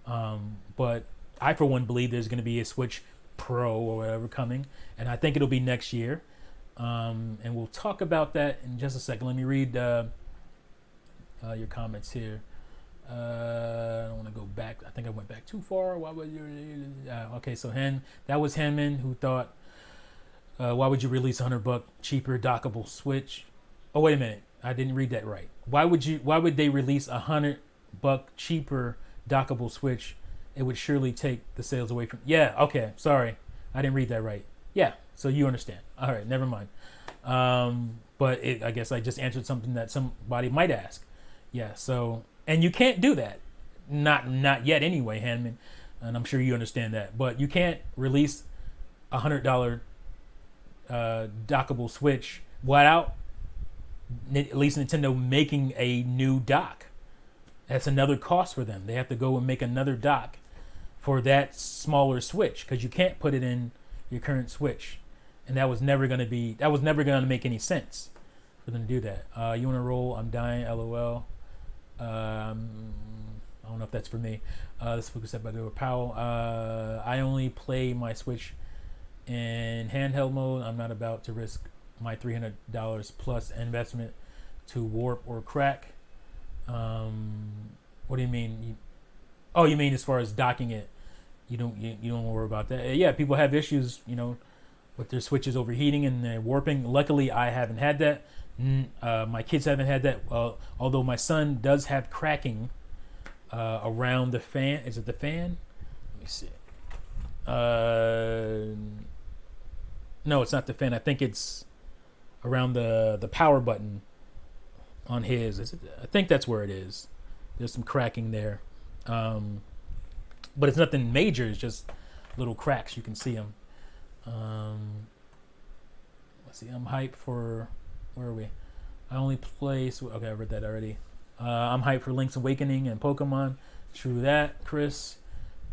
But I, for one, believe there's going to be a Switch Pro or whatever coming. And I think it'll be next year. And we'll talk about that in just a second. Let me read your comments here. I don't want to go back. I think I went back too far. Why would you? Okay, so that was Henman, who thought, why would you release $100 cheaper dockable Switch? Oh, wait a minute, I didn't read that right. Why would they release $100 cheaper dockable Switch it would surely take the sales away from. Yeah, okay, sorry, I didn't read that right. Yeah, so you understand. All right, never mind. But I guess I just answered something that somebody might ask. Yeah, so, and you can't do that. Not yet anyway, Hanman. And I'm sure you understand that. But you can't release $100 dockable Switch without at least Nintendo making a new dock. That's another cost for them. They have to go and make another dock for that smaller Switch because you can't put it in your current Switch, and that was never going to make any sense for them to do that. You want to roll? I'm dying. LOL. I don't know if that's for me. This book is set by Bill Powell. I only play my Switch in handheld mode. I'm not about to risk my $300 plus investment to warp or crack. What do you mean? You mean as far as docking it? You don't worry about that. Yeah, people have issues, with their Switches overheating and they're warping. Luckily, I haven't had that. My kids haven't had that. Although my son does have cracking around the fan. Is it the fan? Let me see. No, it's not the fan. I think it's around the power button on his. I think that's where it is. There's some cracking there. But it's nothing major. It's just little cracks. You can see them. Let's see. I'm hyped for... Where are we? I only play... Okay, I read that already. I'm hyped for Link's Awakening and Pokemon. True that, Chris.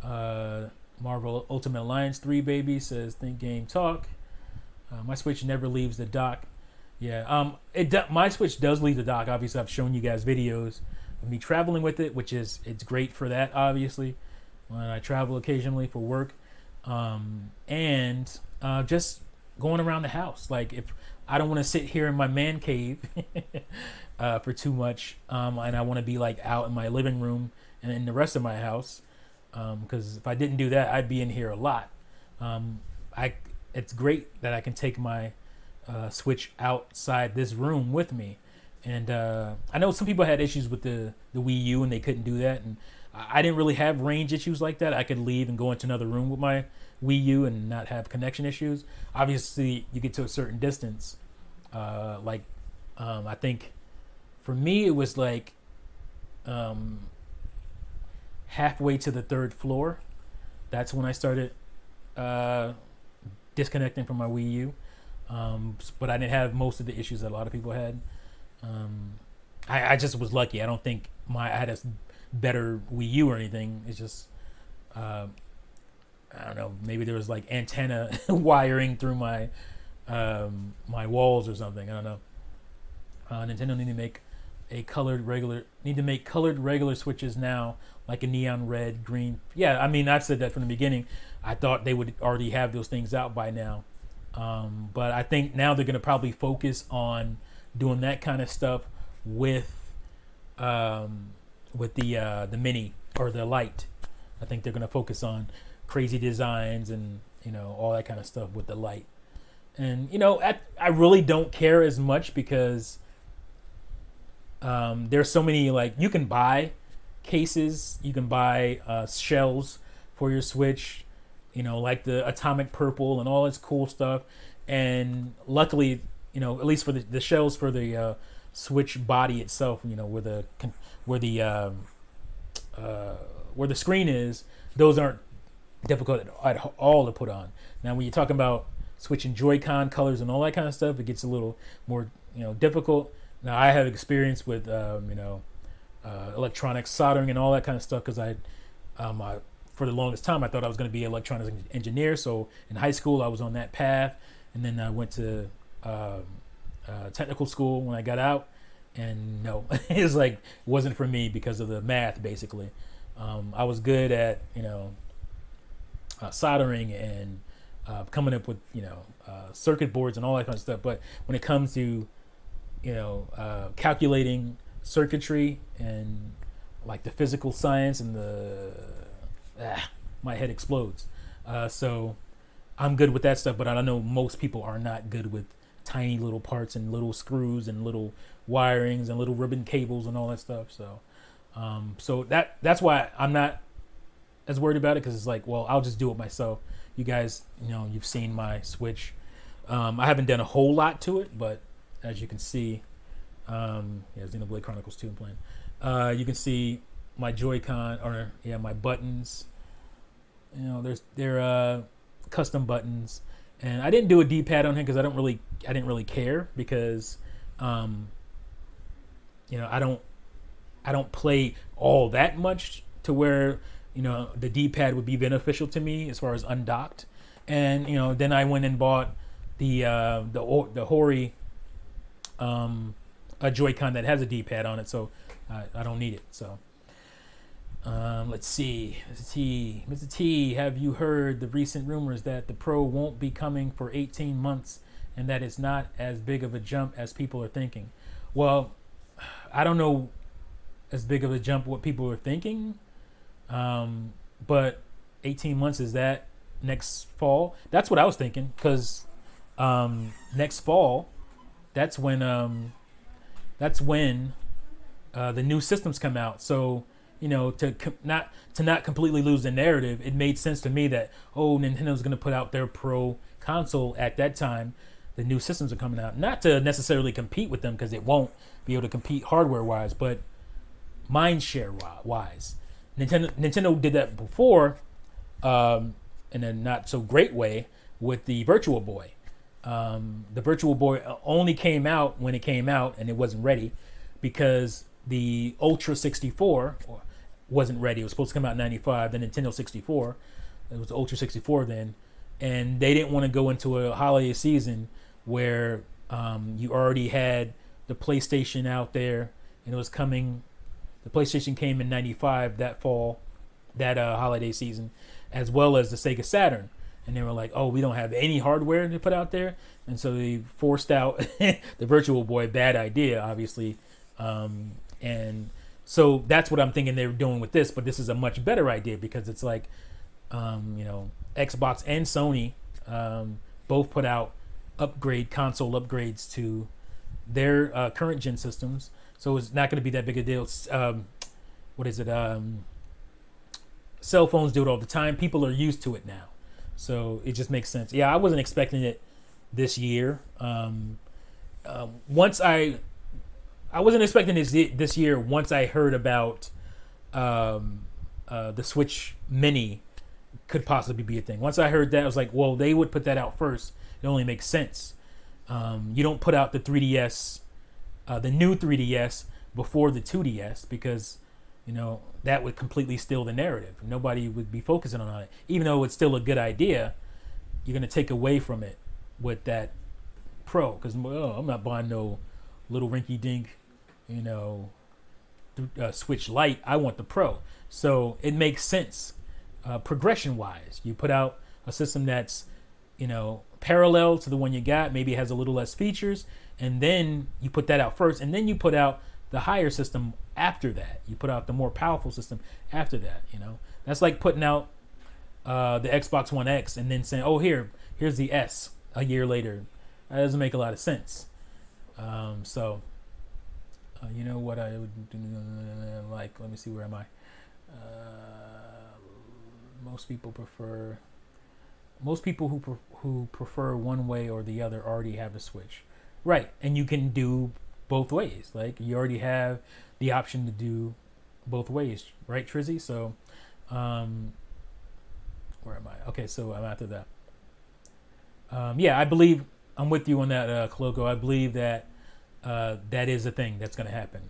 Marvel Ultimate Alliance 3 baby says Think Game Talk. My Switch never leaves the dock. Yeah, my Switch does leave the dock. Obviously, I've shown you guys videos of me traveling with it, which is it's great for that. Obviously, when I travel occasionally for work, and just going around the house. Like if I don't want to sit here in my man cave for too much, and I want to be like out in my living room and in the rest of my house, because if I didn't do that, I'd be in here a lot. It's great that I can take my Switch outside this room with me, and I know some people had issues with the Wii U and they couldn't do that, and I didn't really have range issues like that. I could leave and go into another room with my Wii U and not have connection issues. Obviously, you get to a certain distance, I think for me it was like halfway to the third floor. That's when I started disconnecting from my Wii U. But I didn't have most of the issues that a lot of people had. I just was lucky. I don't think I had a better Wii U or anything. It's just, I don't know, maybe there was like antenna wiring through my my walls or something. I don't know. Nintendo need to make colored regular Switches now, like a neon red, green. Yeah, I mean, I've said that from the beginning. I thought they would already have those things out by now. But I think now they're going to probably focus on doing that kind of stuff with the mini or the Lite. I think they're going to focus on crazy designs and all that kind of stuff with the Lite. And I really don't care as much because there's so many, like, you can buy cases, you can buy shells for your Switch, like the atomic purple and all this cool stuff. And luckily, at least for the shells for the Switch body itself, where the screen is, those aren't difficult at all to put on. Now, when you're talking about Switch and Joy-Con colors and all that kind of stuff, it gets a little more difficult. Now, I have experience with electronic soldering and all that kind of stuff because I for the longest time I thought I was going to be an electronics engineer. So in high school I was on that path, and then I went to technical school when I got out, and no, it wasn't for me because of the math. Basically, I was good at soldering and coming up with circuit boards and all that kind of stuff. But when it comes to calculating circuitry and like the physical science and my head explodes. So I'm good with that stuff, but I know most people are not good with tiny little parts and little screws and little wirings and little ribbon cables and all that stuff. So, so that's why I'm not as worried about it because it's like, well, I'll just do it myself. You guys, you've seen my Switch. I haven't done a whole lot to it, but as you can see, Xenoblade Chronicles 2 I'm playing. You can see my Joy-Con, my buttons. They're custom buttons, and I didn't do a D-pad on here because I didn't really care because, I don't play all that much to where the D-pad would be beneficial to me as far as undocked, and then I went and bought the Hori a Joy-Con that has a D-pad on it, so I don't need it. So. Let's see. Mizzah Tee, have you heard the recent rumors that the Pro won't be coming for 18 months and that it's not as big of a jump as people are thinking? Well, I don't know as big of a jump what people are thinking, but 18 months, is that next fall? That's what I was thinking, because next fall, that's when the new systems come out. So to not completely lose the narrative, it made sense to me that Nintendo's going to put out their Pro console at that time. The new systems are coming out, not to necessarily compete with them because it won't be able to compete hardware wise, but mind share wise. Nintendo did that before, in a not so great way with the Virtual Boy. The Virtual Boy only came out when it came out, and it wasn't ready because the Ultra 64 wasn't ready. It was supposed to come out in 95, the Nintendo 64. It was the Ultra 64 then. And they didn't want to go into a holiday season where you already had the PlayStation out there, and it was coming. The PlayStation came in 95 that fall, that holiday season, as well as the Sega Saturn. And they were like, we don't have any hardware to put out there. And so they forced out the Virtual Boy. Bad idea, obviously. And so that's what I'm thinking they were doing with this, but this is a much better idea because it's like, Xbox and Sony both put out console upgrades to their current gen systems, so it's not going to be that big a deal. What is it? Cell phones do it all the time. People are used to it now, so it just makes sense. Yeah, I wasn't expecting it this year. I wasn't expecting this year once I heard about the Switch Mini could possibly be a thing. Once I heard that, I was like, well, they would put that out first. It only makes sense. You don't put out the 3DS, the new 3DS, before the 2DS because, that would completely steal the narrative. Nobody would be focusing on it. Even though it's still a good idea, you're going to take away from it with that Pro because I'm not buying no little rinky-dink Switch Lite. I want the Pro. So it makes sense progression wise. You put out a system that's parallel to the one you got, maybe it has a little less features, and then you put that out first, and then you put out the higher system after that. You put out the more powerful system after that. That's like putting out the Xbox One X and then saying, here's the S a year later. That doesn't make a lot of sense. So you know what I would do, like, let me see, where am I? Most people who prefer one way or the other already have a Switch, right? And you can do both ways. Like, you already have the option to do both ways, right, Trizzy? So where am I? Okay, so I'm after that. I believe I'm with you on that, Clogo. I believe that that is a thing that's going to happen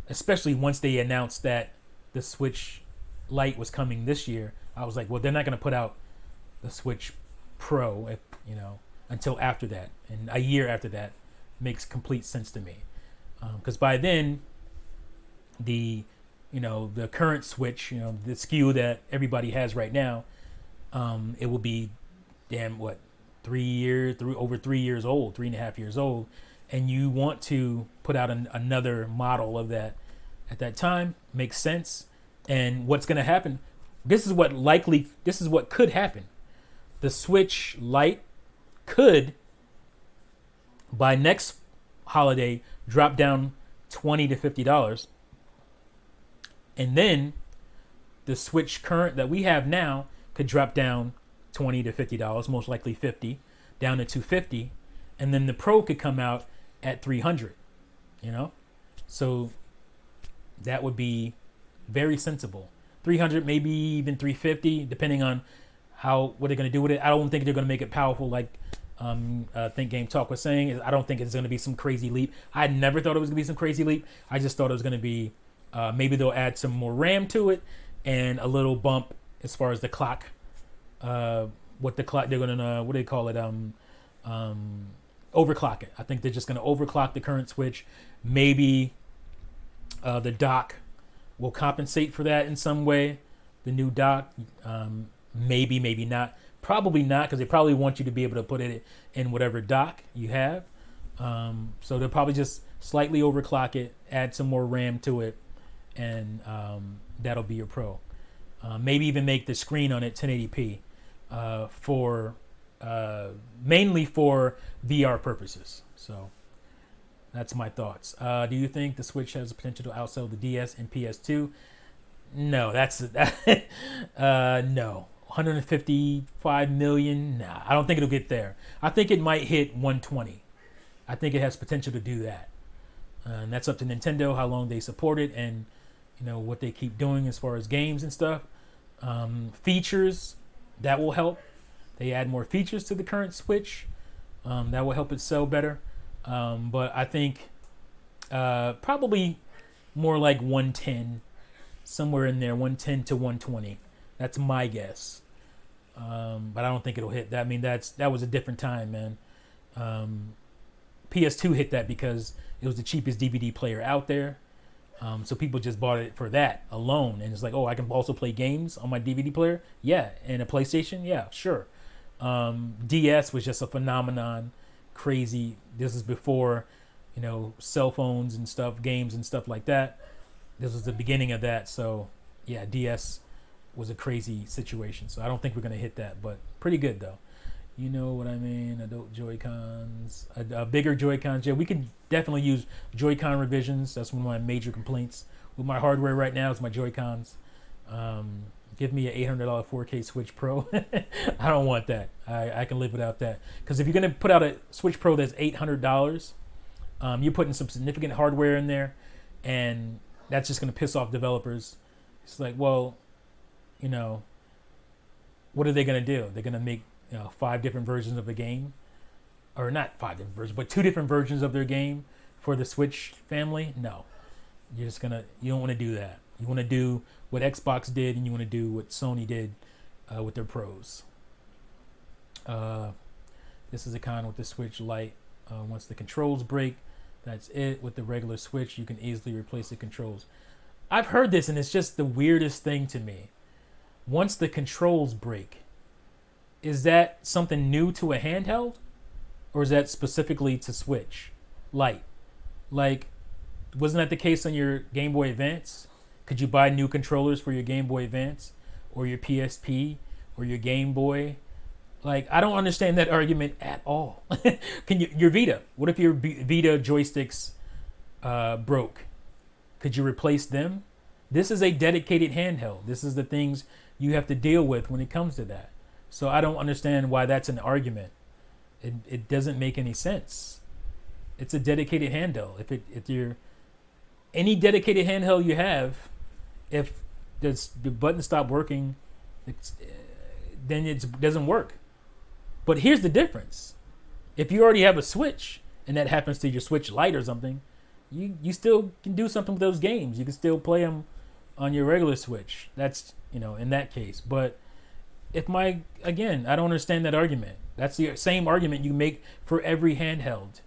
especially once they announced that the Switch Lite was coming this year. I was like, well, they're not going to put out the Switch Pro, until after that, and a year after that makes complete sense to me, because by then, the current Switch, the SKU that everybody has right now, it will be over 3 years old, 3.5 years old. And you want to put out another model of that at that time, makes sense. And what's going to happen, this is what could happen. The Switch Lite could, by next holiday, drop down $20 to $50. And then the Switch current that we have now could drop down $20 to $50, most likely 50, down to 250, and then the Pro could come out at 300. You know, so that would be very sensible. 300, maybe even 350, depending on what they're going to do with it. I don't think they're going to make it powerful like Think Game Talk was saying. I don't think it's going to be some crazy leap. I never thought it was going to be some crazy leap. I just thought it was going to be maybe they'll add some more RAM to it and a little bump as far as the clock. What the clock they're going to what do they call it? Overclock it. I think they're just going to overclock the current Switch. Maybe the dock will compensate for that in some way. The new dock, maybe not. Probably not, because they probably want you to be able to put it in whatever dock you have. So they'll probably just slightly overclock it, add some more RAM to it, and that'll be your Pro. Maybe even make the screen on it 1080p for mainly for VR purposes. So that's my thoughts. Do you think the Switch has the potential to outsell the DS and PS2? No, no. 155 million? Nah, I don't think it'll get there. I think it might hit 120. I think it has potential to do that. And that's up to Nintendo, how long they support it and, you know, what they keep doing as far as games and stuff. Features, that will help. They add more features to the current Switch. That will help it sell better. But I think probably more like 110, somewhere in there, 110 to 120. That's my guess. But I don't think it'll hit that. I mean, that was a different time, man. PS2 hit that because it was the cheapest DVD player out there. So people just bought it for that alone. And it's like, oh, I can also play games on my DVD player? Yeah. And a PlayStation? Yeah, sure. DS was just a phenomenon. Crazy. This is before, you know, cell phones and stuff, games and stuff like that. This was the beginning of that. So, yeah, DS was a crazy situation. So I don't think we're going to hit that, but pretty good, though. You know what I mean? Adult Joy-Cons, bigger Joy-Cons. Yeah, we could definitely use Joy-Con revisions. That's one of my major complaints with my hardware right now is my Joy-Cons. Give me an $800 4K Switch Pro. I don't want that. I can live without that. Because if you're going to put out a Switch Pro that's $800, you're putting some significant hardware in there, and that's just going to piss off developers. It's like, well, you know, what are they going to do? They're going to make 5 different versions of the game, or not 5 different versions, but 2 different versions of their game for the Switch family. No, you don't want to do that. You want to do what Xbox did, and you want to do what Sony did with their Pros. This is a con with the Switch Lite. Once the controls break, that's it. With the regular Switch, you can easily replace the controls. I've heard this, and it's just the weirdest thing to me. Once the controls break, is that something new to a handheld? Or is that specifically to Switch Lite? Like, wasn't that the case on your Game Boy Advance? Could you buy new controllers for your Game Boy Advance? Or your PSP? Or your Game Boy? Like, I don't understand that argument at all. Your Vita? What if your Vita joysticks broke? Could you replace them? This is a dedicated handheld. This is the things you have to deal with when it comes to that. So I don't understand why that's an argument. It doesn't make any sense. It's a dedicated handheld. If you're any dedicated handheld you have, if the button stopped working, then it doesn't work. But here's the difference. If you already have a Switch and that happens to your Switch Lite or something, you still can do something with those games. You can still play them on your regular Switch. That's, in that case. But I don't understand that argument. That's the same argument you make for every handheld.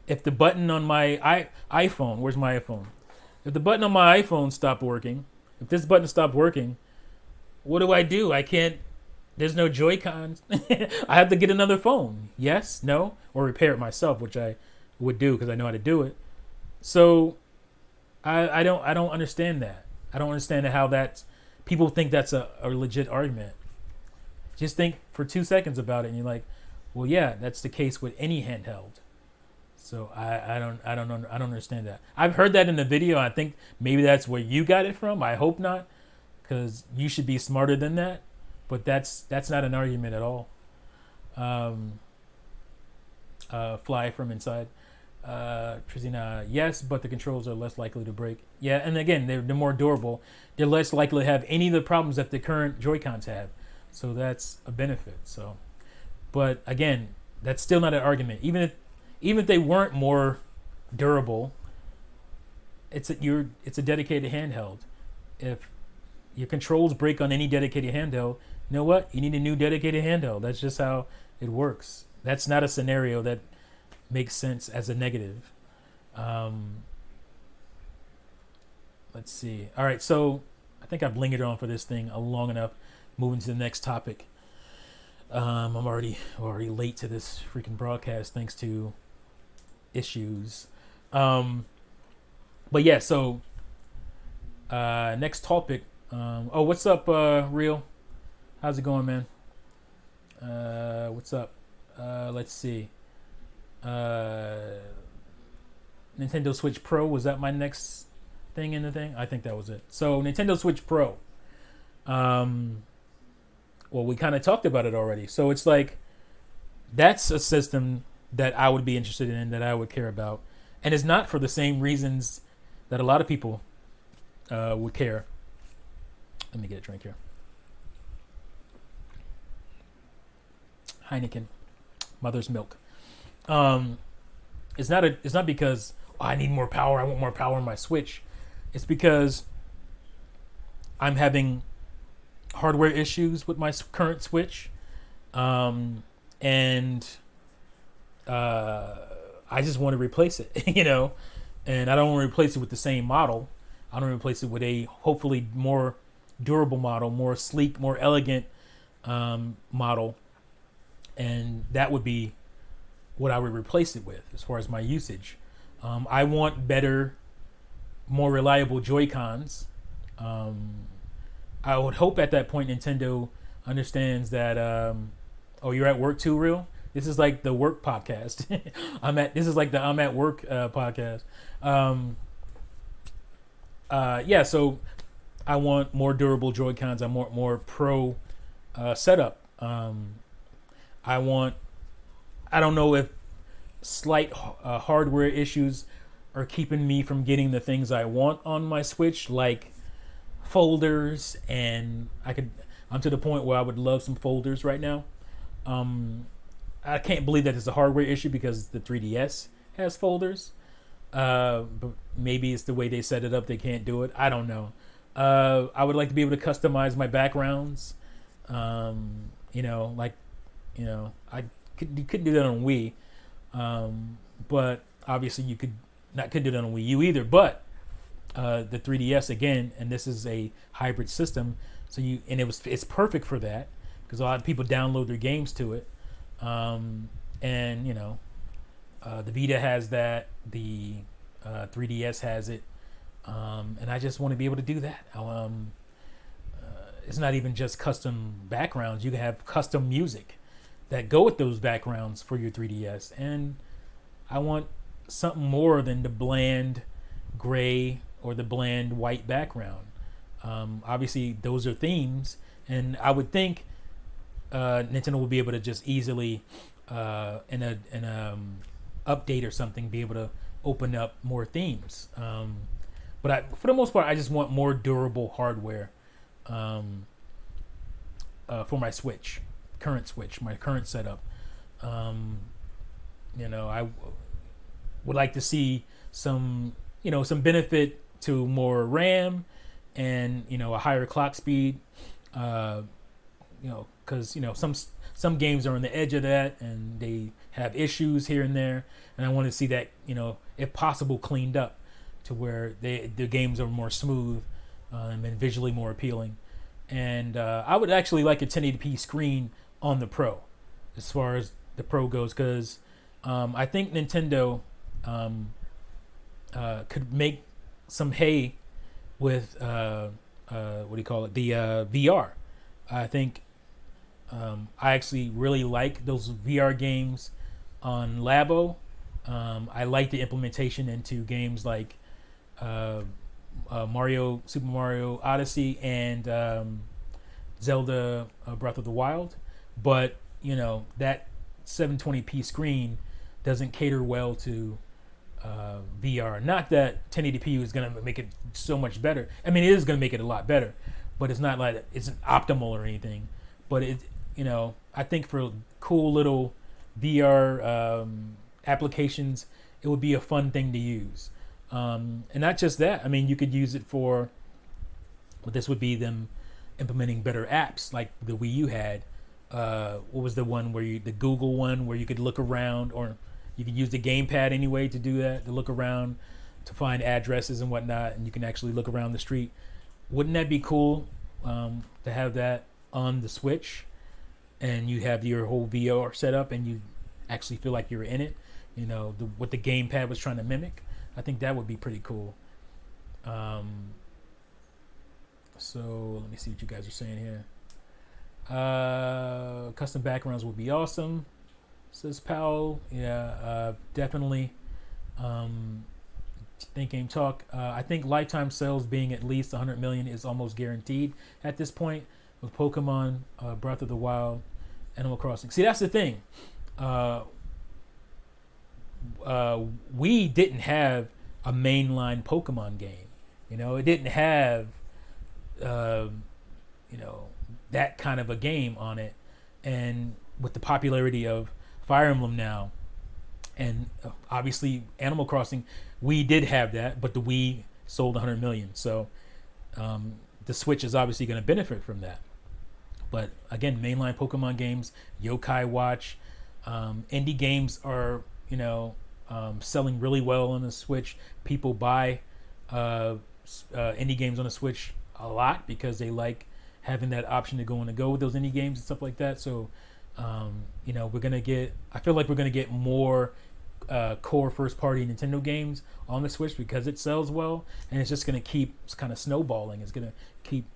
If the button on my iPhone, where's my iPhone? If the button on my iPhone stopped working, if this button stopped working, what do? I can't, there's no Joy-Cons. I have to get another phone. Yes? No? Or repair it myself, which I would do because I know how to do it. So I don't understand that. I don't understand how people think that's a legit argument. Just think for 2 seconds about it and you're like, well, yeah, that's the case with any handheld. So I don't understand that. I've heard that in the video. I think maybe that's where you got it from. I hope not. because you should be smarter than that. But that's not an argument at all. Fly from inside. Trizina, yes, but the controls are less likely to break. Yeah, and again, they're more durable. They're less likely to have any of the problems that the current Joy-Cons have. So that's a benefit. So, but again, that's still not an argument. Even if they weren't more durable, it's a dedicated handheld. If your controls break on any dedicated handheld, you know what? You need a new dedicated handheld. That's just how it works. That's not a scenario that makes sense as a negative. Let's see. All right, so I think I've lingered on for this thing long enough. Moving to the next topic. I'm already late to this freaking broadcast thanks to issues. But yeah, so next topic. What's up, Real? How's it going, man? What's up? Let's see. Nintendo Switch Pro, was that my next thing in the thing? I think that was it. So Nintendo Switch Pro. Well, we kind of talked about it already. So it's like, that's a system that I would be interested in, that I would care about. And it's not for the same reasons that a lot of people would care. Let me get a drink here. Heineken, Mother's Milk. It's not because I need more power. I want more power on my Switch. It's because I'm having hardware issues with my current Switch, and I just want to replace it, and I don't want to replace it with the same model. I don't want to replace it with a hopefully more durable model, more sleek, more elegant model, and that would be what I would replace it with as far as my usage. I want better, more reliable Joy-Cons. I would hope at that point Nintendo understands that. You're at work too, Real? This is like the work podcast. This is like the I'm at work podcast. So I want more durable Joy-Cons. I want more pro setup. I don't know if slight hardware issues are keeping me from getting the things I want on my Switch, like folders, and I'm to the point where I would love some folders right now. I can't believe that it's a hardware issue because the 3DS has folders. But maybe it's the way they set it up. They can't do it. I don't know. I would like to be able to customize my backgrounds. You couldn't do that on Wii. But obviously you couldn't do that on Wii U either. But the 3DS again, and this is a hybrid system, it's perfect for that because a lot of people download their games to it. The Vita has that, the 3DS has it, and I just want to be able to do that. It's not even just custom backgrounds. You can have custom music that go with those backgrounds for your 3DS, and I want something more than the bland gray or the bland white background. Obviously, those are themes, and I would think Nintendo will be able to just easily, in a update or something, be able to open up more themes. But for the most part, I just want more durable hardware for my Switch, my current setup. I would like to see some benefit to more RAM and a higher clock speed. Because some games are on the edge of that and they have issues here and there, and I want to see that if possible cleaned up to where the games are more smooth and visually more appealing. And I would actually like a 1080p screen on the Pro, as far as the Pro goes, because I think Nintendo could make some hay with the VR. I think I actually really like those VR games on Labo. I like the implementation into games like Super Mario Odyssey, and Zelda Breath of the Wild. But you know that 720p screen doesn't cater well to VR. Not that 1080p is going to make it so much better. I mean, it is going to make it a lot better, but it's not like it's optimal or anything. But it, you know, I think for cool little VR applications, it would be a fun thing to use. And not just that. I mean, you could use it for. Well, this would be them implementing better apps like the Wii U had. What was the one the Google one where you could look around, or you could use the gamepad anyway to do that, to look around, to find addresses and whatnot, and you can actually look around the street. Wouldn't that be cool to have that on the Switch, and you have your whole VR set up, and you actually feel like you're in it? You know, what the gamepad was trying to mimic. I think that would be pretty cool. So let me see what you guys are saying here. Custom backgrounds would be awesome, says Powell. Yeah, definitely. Think Game Talk. I think lifetime sales being at least 100 million is almost guaranteed at this point with Pokemon, Breath of the Wild, Animal Crossing. See, that's the thing. We didn't have a mainline Pokemon game. You know, it didn't have, that kind of a game on it. And with the popularity of Fire Emblem now, and obviously Animal Crossing, we did have that, but the Wii sold 100 million. So the Switch is obviously going to benefit from that. But again, mainline Pokemon games, Yokai Watch, indie games are, selling really well on the Switch. People buy indie games on the Switch a lot because they like having that option to go with those indie games and stuff like that. So, we're going to get, I feel like we're going to get more core first party Nintendo games on the Switch because it sells well, and it's just going to keep kind of snowballing. It's going to keep,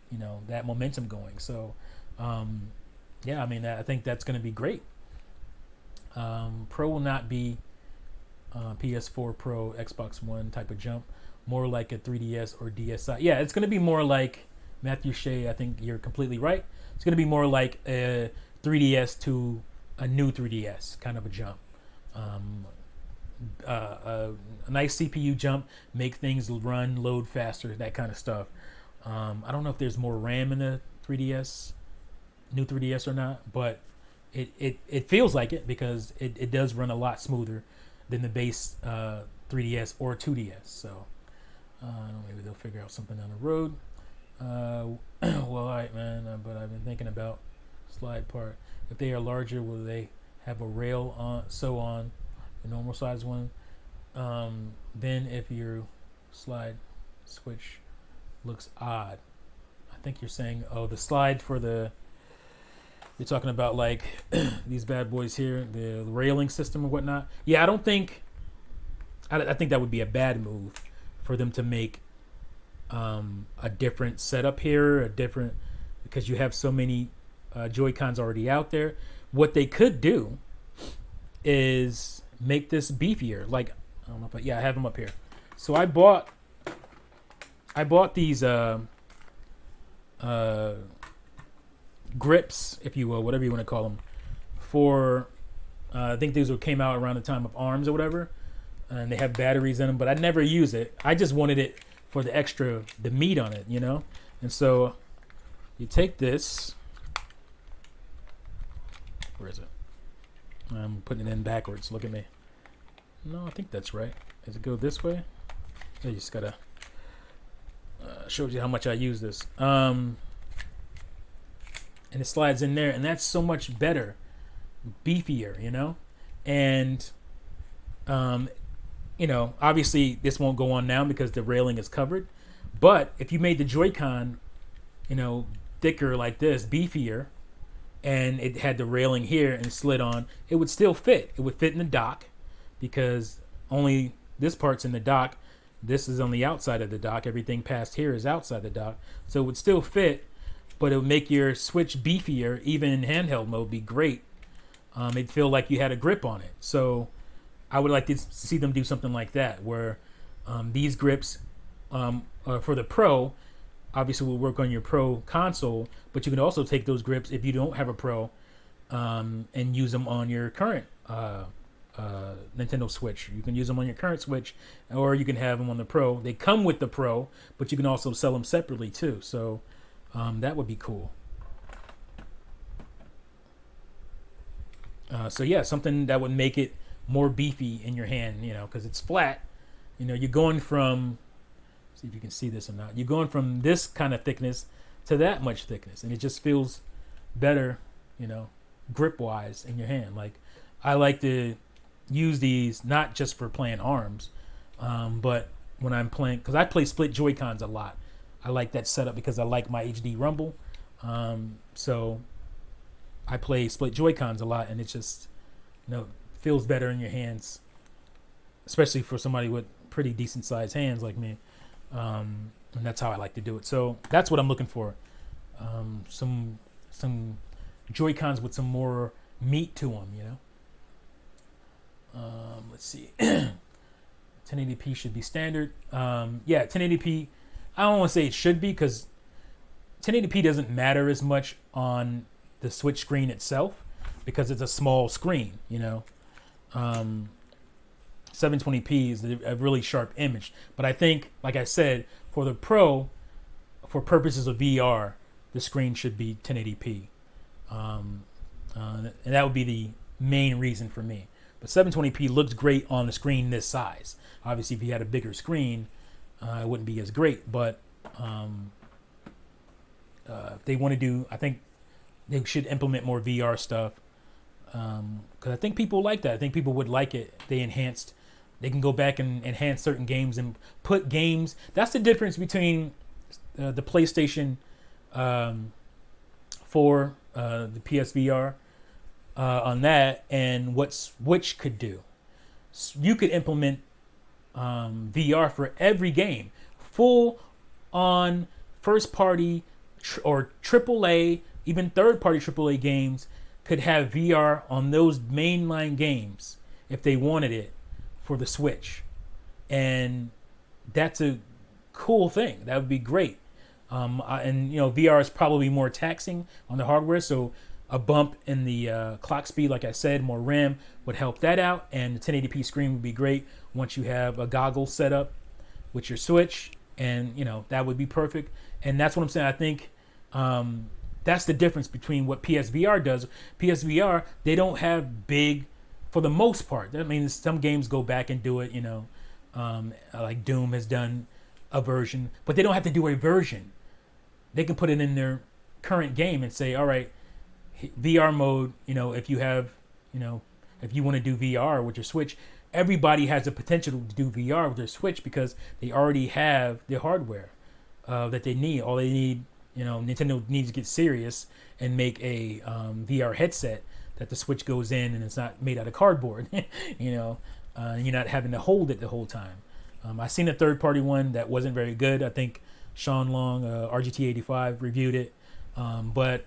that momentum going. So, I think that's going to be great. Pro will not be PS4 Pro, Xbox One type of jump, more like a 3DS or DSi. Yeah, it's going to be more like Matthew Shea. I think you're completely right. It's going to be more like a 3DS to a new 3DS kind of a jump. A nice CPU jump, make things load faster, that kind of stuff. I don't know if there's more RAM in the 3DS, new 3DS or not, but it feels like it because it does run a lot smoother than the base 3DS or 2DS. So maybe they'll figure out something down the road. Well, all right, man. But I've been thinking about slide part. If they are larger, will they have a rail on the normal size one? Then if your slide switch looks odd, I think you're saying, the slide for you're talking about like these bad boys here, the railing system or whatnot. Yeah, I think that would be a bad move for them to make a different setup here, because you have so many Joy-Cons already out there. What they could do is make this beefier. Like, I don't know if I have them up here. So I bought these grips, if you will, whatever you want to call them, for I think these came out around the time of ARMS or whatever, and they have batteries in them, but I never use it. I just wanted it for the meat on it, And so you take this. Where is it? I'm putting it in backwards. Look at me. No, I think that's right. Does it go this way? You just gotta shows you how much I use this. And it slides in there, and that's so much better, beefier, And obviously this won't go on now because the railing is covered. But if you made the Joy-Con, thicker like this, beefier, and it had the railing here and slid on, it would still fit. It would fit in the dock because only this part's in the dock. This is on the outside of the dock. Everything past here is outside the dock. So it would still fit, but it would make your Switch beefier, even in handheld mode, be great. It'd feel like you had a grip on it. So I would like to see them do something like that, where these grips for the Pro, obviously will work on your Pro console, but you can also take those grips if you don't have a Pro, and use them on your current Nintendo Switch. You can use them on your current Switch, or you can have them on the Pro. They come with the Pro, but you can also sell them separately too. So that would be cool. So yeah, something that would make it more beefy in your hand, you know, because it's flat. You know, you're going from, see if you can see this or not. You're going from this kind of thickness to that much thickness, and it just feels better, you know, grip wise in your hand. Like, I like to use these not just for playing arms, but when I'm playing, because I play split Joy-Cons a lot. I like that setup because I like my HD rumble. So I play split Joy-Cons a lot, and it just, you know, feels better in your hands, especially for somebody with pretty decent sized hands like me. And that's how I like to do it. So that's what I'm looking for. Some Joy-Cons with some more meat to them, you know. Let's see. 1080p should be standard. Yeah, 1080p. I don't want to say it should be, because 1080p doesn't matter as much on the Switch screen itself because it's a small screen, you know. 720p is a really sharp image. But I think, like I said, for the Pro, for purposes of VR, the screen should be 1080p. And that would be the main reason for me. But 720p looks great on the screen this size. Obviously, if you had a bigger screen, it wouldn't be as great. But if they want to do, I think they should implement more VR stuff. Because I think people like that. I think people would like it. They can go back and enhance certain games and put games. That's the difference between the PlayStation 4, the PSVR, on that, and what Switch could do. You could implement VR for every game, full on first party or AAA, even third party AAA games could have VR on those mainline games if they wanted it for the Switch. And that's a cool thing. That would be great. And you know, VR is probably more taxing on the hardware, so a bump in the clock speed, like I said, more RAM would help that out, and the 1080p screen would be great once you have a goggle set up with your Switch, and you know, that would be perfect. And that's what I'm saying. I think that's the difference between what PSVR does. PSVR, they don't have big, for the most part. That means some games go back and do it, you know, like Doom has done a version, but they don't have to do a version. They can put it in their current game and say, all right, VR mode, you know, if you have, you know, if you want to do VR with your Switch, everybody has the potential to do VR with their Switch because they already have the hardware that they need. All they need, you know, Nintendo needs to get serious and make a VR headset that the Switch goes in and it's not made out of cardboard, you know, and you're not having to hold it the whole time. I seen a third-party one that wasn't very good. I think Sean Long, RGT85, reviewed it, but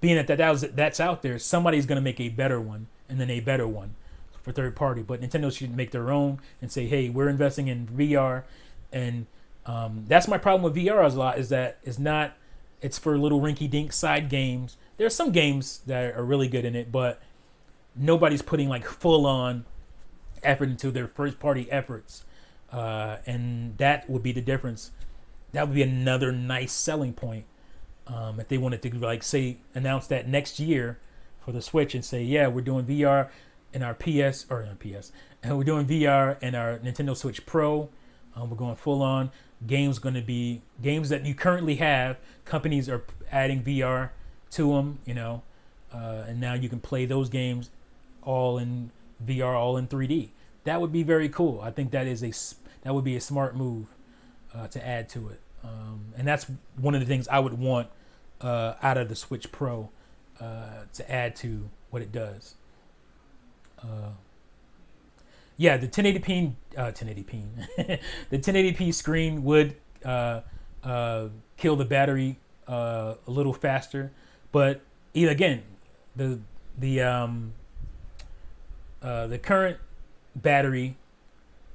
being that's out there, somebody's going to make a better one and then a better one for third party. But Nintendo should make their own and say, hey, we're investing in VR. And that's my problem with VR a lot, is that it's for little rinky-dink side games. There's some games that are really good in it, but nobody's putting like full-on effort into their first-party efforts. And that would be the difference. That would be another nice selling point. If they wanted to, like, say, announce that next year for the Switch and say, yeah, we're doing VR in our and we're doing VR in our Nintendo Switch Pro. We're going full on. Games going to be games that you currently have. Companies are adding VR to them, you know, and now you can play those games all in VR, all in 3D. That would be very cool. I think that would be a smart move to add to it. And that's one of the things I would want out of the Switch Pro to add to what it does. Yeah, the 1080p, the 1080p screen would kill the battery a little faster, but again, the current battery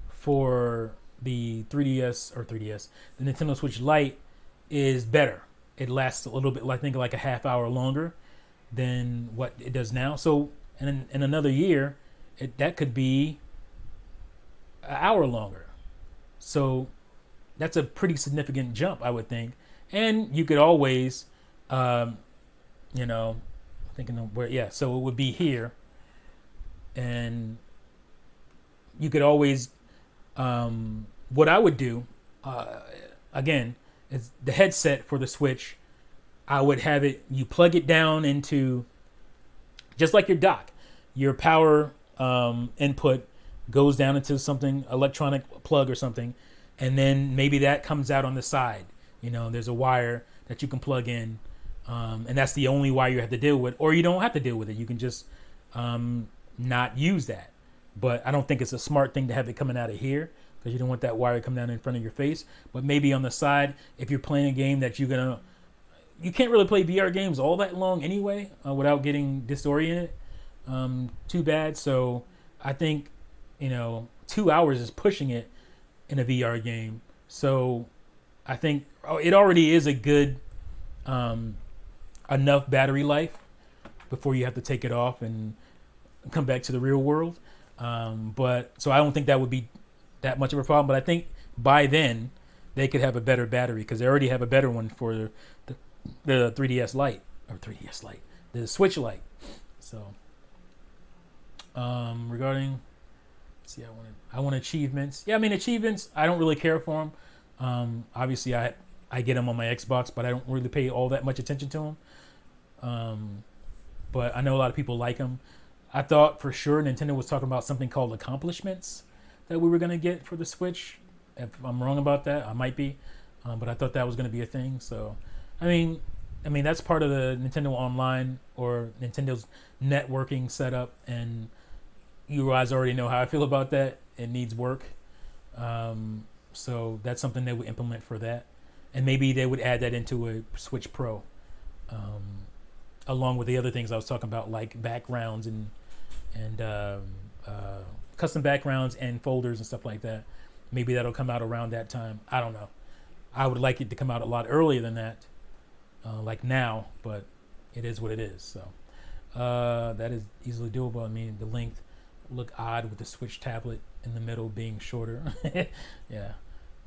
for the 3DS or 3DS, the Nintendo Switch Lite is better. It lasts a little bit, I think, like a half hour longer than what it does now. So in another year, that could be an hour longer. So that's a pretty significant jump, I would think. And you could always, you know, thinking of where, yeah. So it would be here, and you could always, what I would do, again, is the headset for the Switch. I would have it. You plug it down into, just like your dock, your power input goes down into something electronic plug or something, and then maybe that comes out on the side. You know, there's a wire that you can plug in, and that's the only wire you have to deal with, or you don't have to deal with it. You can just not use that. But I don't think it's a smart thing to have it coming out of here, because you don't want that wire coming down in front of your face. But maybe on the side, if you're playing a game that you can't really play VR games all that long anyway without getting disoriented. Too bad. So I think, 2 hours is pushing it in a VR game. So I think it already is a good enough battery life before you have to take it off and come back to the real world. But so I don't think that would be that much of a problem. But I think by then they could have a better battery, because they already have a better one for the 3DS Lite, the Switch Lite. So regarding, let's see, I want achievements. Yeah, I mean, achievements, I don't really care for them. Obviously I get them on my Xbox, but I don't really pay all that much attention to them. But I know a lot of people like them. I thought for sure Nintendo was talking about something called accomplishments that we were going to get for the Switch. If I'm wrong about that, I might be. But I thought that was going to be a thing. So, I mean, that's part of the Nintendo Online or Nintendo's networking setup. And you guys already know how I feel about that. It needs work. So that's something they would implement for that. And maybe they would add that into a Switch Pro. Along with the other things I was talking about, like backgrounds and custom backgrounds and folders and stuff like that. Maybe that'll come out around that time. I don't know. I would like it to come out a lot earlier than that, like now, but it is what it is. So that is easily doable. I mean, the length look odd with the Switch tablet in the middle being shorter. Yeah.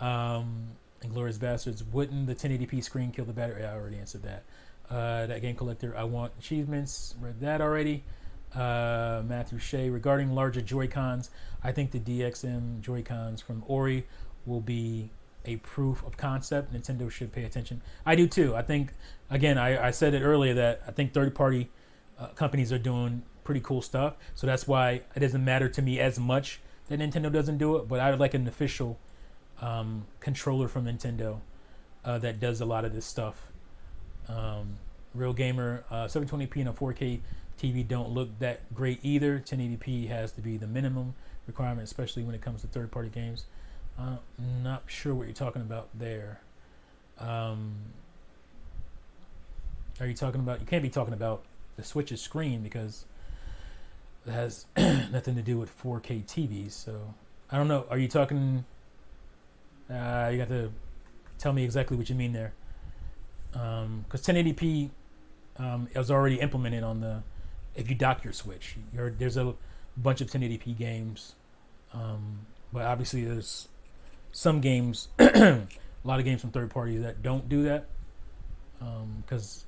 Inglourious Bastards, wouldn't the 1080p screen kill the battery? I already answered that. That Game Collector, I want achievements. Read that already. Matthew Shea, regarding larger Joy-Cons, I think the DXM Joy-Cons from Ori will be a proof of concept. Nintendo should pay attention. I do too. I think, again, I said it earlier that I think third-party companies are doing pretty cool stuff. So that's why it doesn't matter to me as much that Nintendo doesn't do it. But I would like an official controller from Nintendo that does a lot of this stuff. Real Gamer, 720p and a 4K TV don't look that great either. 1080p has to be the minimum requirement, especially when it comes to third-party games. Not sure what you're talking about there. Are you talking about? You can't be talking about the Switch's screen, because it has nothing to do with 4K TVs. So I don't know. Are you talking? You got to tell me exactly what you mean there. Because 1080p is already implemented on the, if you dock your Switch, there's a bunch of 1080p games, but obviously there's some games, a lot of games from third parties that don't do that, because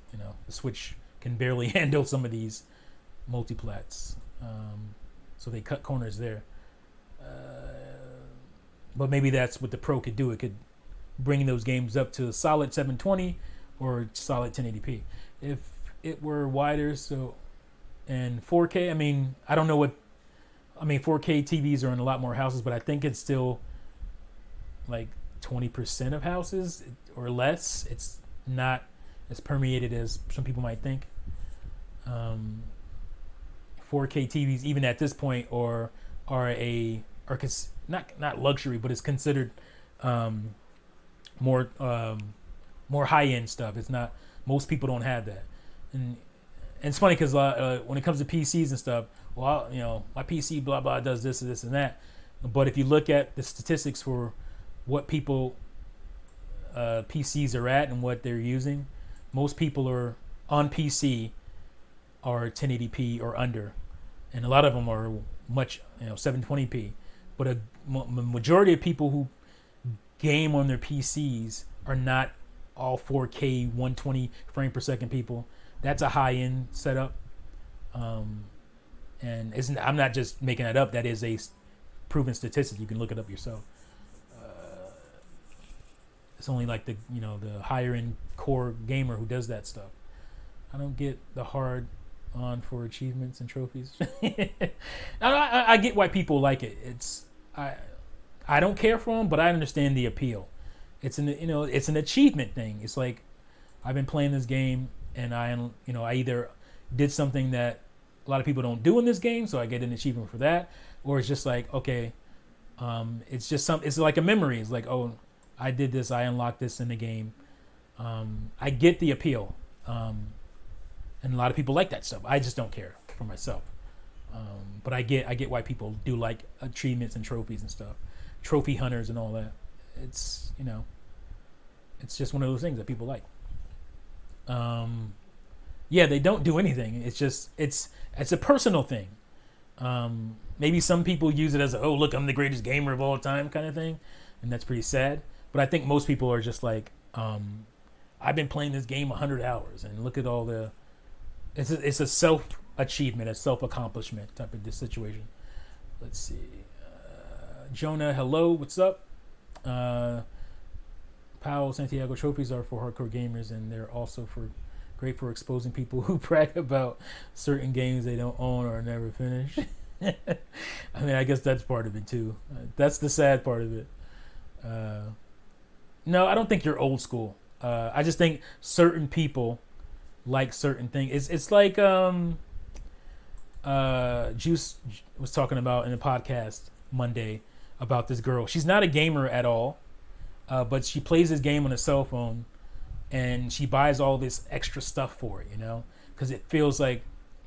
the Switch can barely handle some of these multiplats, so they cut corners there. But maybe that's what the Pro could do. It could bring those games up to a solid 720 or solid 1080p. If it were wider, so, and 4K, I mean, I don't know what, 4K TVs are in a lot more houses, but I think it's still like 20% of houses or less. It's not as permeated as some people might think. 4K TVs, even at this point, are not luxury, but it's considered more high end stuff. It's not. Most people don't have that, and it's funny because when it comes to PCs and stuff, well, my PC blah blah does this and this and that. But if you look at the statistics for what people PCs are at and what they're using. Most people are on PC are 1080p or under, and a lot of them are much 720p. But a majority of people who game on their PCs are not all 4K 120 frame per second people. That's a high end setup, and I'm not just making that up. That is a proven statistic. You can look it up yourself. It's only like the higher end core gamer who does that stuff. I don't get the hard on for achievements and trophies. I get why people like it. I don't care for them, but I understand the appeal. It's an achievement thing. It's like I've been playing this game and I either did something that a lot of people don't do in this game, so I get an achievement for that, or it's just like, okay, it's like a memory. It's like, oh, I did this, I unlocked this in the game. I get the appeal, and a lot of people like that stuff. I just don't care for myself, but I get why people do like achievements and trophies and stuff, trophy hunters and all that. It's it's just one of those things that people like. Yeah, they don't do anything. It's just it's a personal thing. Maybe some people use it as oh look, I'm the greatest gamer of all time kind of thing, and that's pretty sad. But I think most people are just like, I've been playing this game 100 hours, and look at all the. It's a self achievement, a self accomplishment type of situation. Let's see, Jonah, hello, what's up? Powell Santiago trophies are for hardcore gamers, and they're also great for exposing people who brag about certain games they don't own or never finish. I mean, I guess that's part of it too. That's the sad part of it. No, I don't think you're old school. I just think certain people like certain things. It's like Juice was talking about in a podcast Monday about this girl. She's not a gamer at all, but she plays this game on a cell phone, and she buys all this extra stuff for it, because it feels like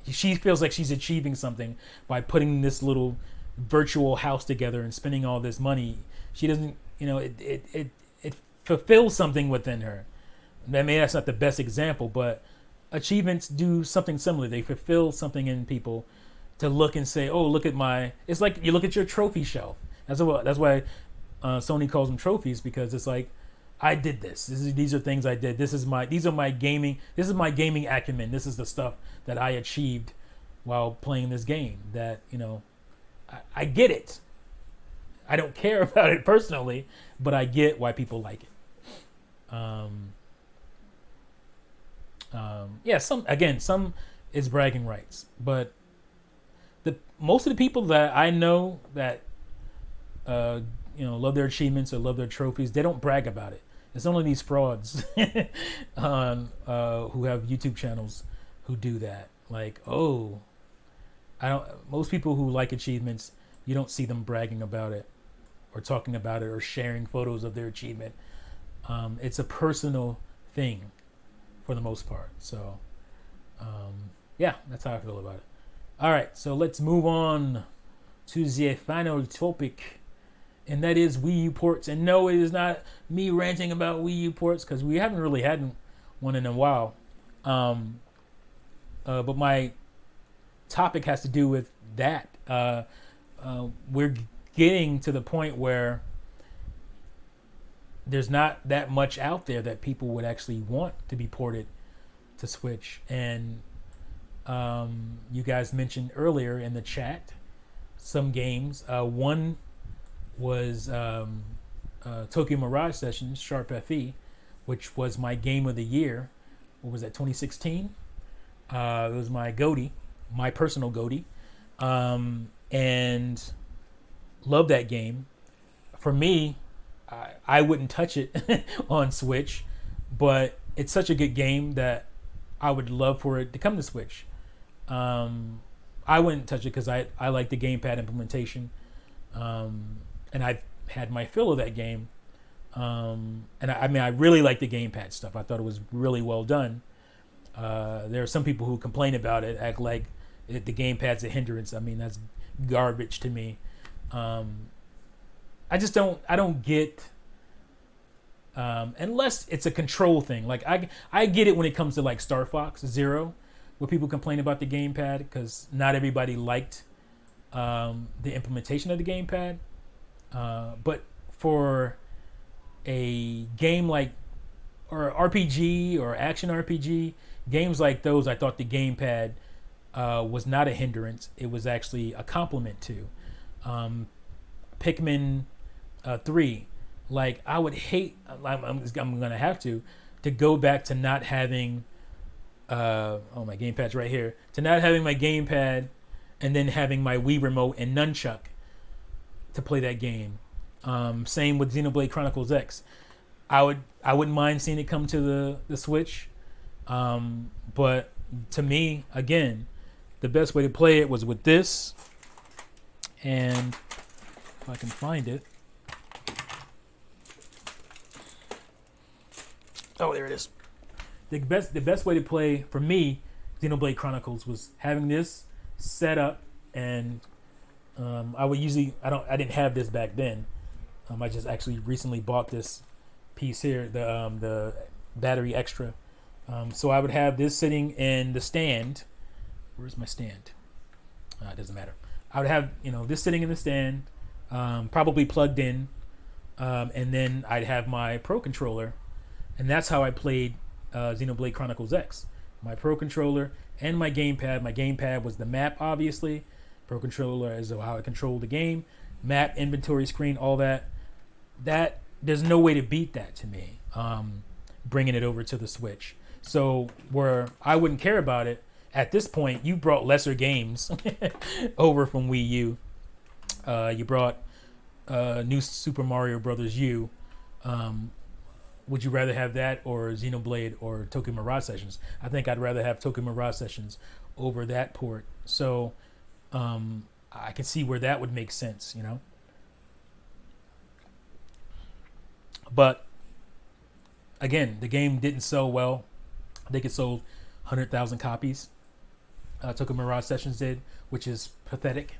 she feels like she's achieving something by putting this little virtual house together and spending all this money. She doesn't, it fulfills something within her. I mean, that's not the best example, but achievements do something similar. They fulfill something in people to look and say, "Oh, look at my." It's like you look at your trophy shelf. That's why Sony calls them trophies, because it's like, I did this. These are things I did. These are my gaming. This is my gaming acumen. This is the stuff that I achieved while playing this game. That I get it. I don't care about it personally, but I get why people like it. Yeah, some is bragging rights, but most of the people that I know that love their achievements or love their trophies, they don't brag about it. It's only these frauds who have YouTube channels who do that. Like, oh, most people who like achievements, you don't see them bragging about it or talking about it or sharing photos of their achievement. It's a personal thing for the most part. So, yeah, that's how I feel about it. All right, so let's move on to the final topic, and that is Wii U ports. And no, it is not me ranting about Wii U ports, because we haven't really had one in a while. But my topic has to do with that. We're getting to the point where there's not that much out there that people would actually want to be ported to Switch. And you guys mentioned earlier in the chat some games. One was Tokyo Mirage Sessions, Sharp FE, which was my game of the year. What was that, 2016? It was my goatee, my personal goatee. And love that game. For me, I wouldn't touch it on Switch, but it's such a good game that I would love for it to come to Switch. I wouldn't touch it because I like the gamepad implementation, and I've had my fill of that game. And I really like the gamepad stuff. I thought it was really well done. There are some people who complain about it, act like the gamepad's a hindrance. I mean, that's garbage to me. I don't get unless it's a control thing. Like I get it when it comes to like Star Fox Zero, where people complain about the gamepad because not everybody liked the implementation of the gamepad. But for a game like or RPG or action RPG games like those, I thought the gamepad was not a hindrance. It was actually a complement to Pikmin 3. Like I would hate. I'm gonna have to go back to not having. Oh, my gamepad's right here. To not having my gamepad, and then having my Wii remote and nunchuck to play that game. Same with Xenoblade Chronicles X. I wouldn't mind seeing it come to the Switch, but to me, again, the best way to play it was with this. And if I can find it. Oh, there it is. The best way to play for me Xenoblade Chronicles was having this set up, and I didn't have this back then. I just actually recently bought this piece here, the battery extra. So I would have this sitting in the stand. Where's my stand? It doesn't matter. I would have this sitting in the stand, probably plugged in, and then I'd have my Pro Controller, and that's how I played Xenoblade Chronicles X. My Pro Controller and my gamepad. My gamepad was the map, obviously. Pro Controller is how I control the game. Map, inventory screen, all that. That there's no way to beat that to me. Bringing it over to the Switch. So where I wouldn't care about it at this point, you brought lesser games over from Wii U. You brought New Super Mario Brothers U. Would you rather have that or Xenoblade or Tokyo Mirage Sessions? I think I'd rather have Tokyo Mirage Sessions over that port. So I can see where that would make sense, But again, the game didn't sell well. I think it sold 100,000 copies. Tokyo Mirage Sessions did, which is pathetic.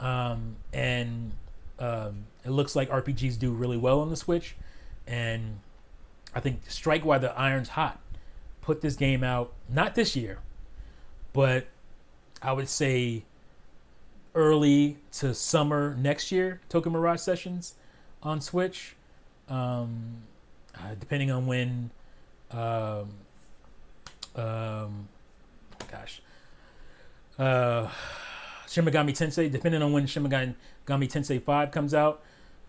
And it looks like RPGs do really well on the Switch. And I think strike while the iron's hot. Put this game out, not this year, but I would say early to summer next year, Tokyo Mirage Sessions on Switch. Depending on when Shin Megami Tensei, depending on when Shin Megami Tensei 5 comes out,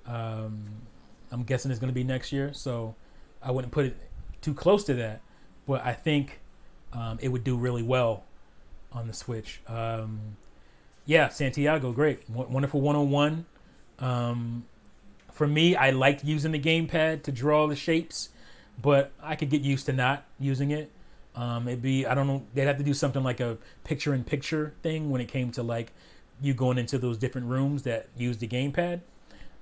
I'm guessing it's going to be next year, so I wouldn't put it too close to that, but I think it would do really well on the Switch. Yeah, Santiago, great. Wonderful 101. For me, I liked using the gamepad to draw the shapes, but I could get used to not using it. It'd be, I don't know, they'd have to do something like a picture-in-picture thing when it came to like you going into those different rooms that use the gamepad.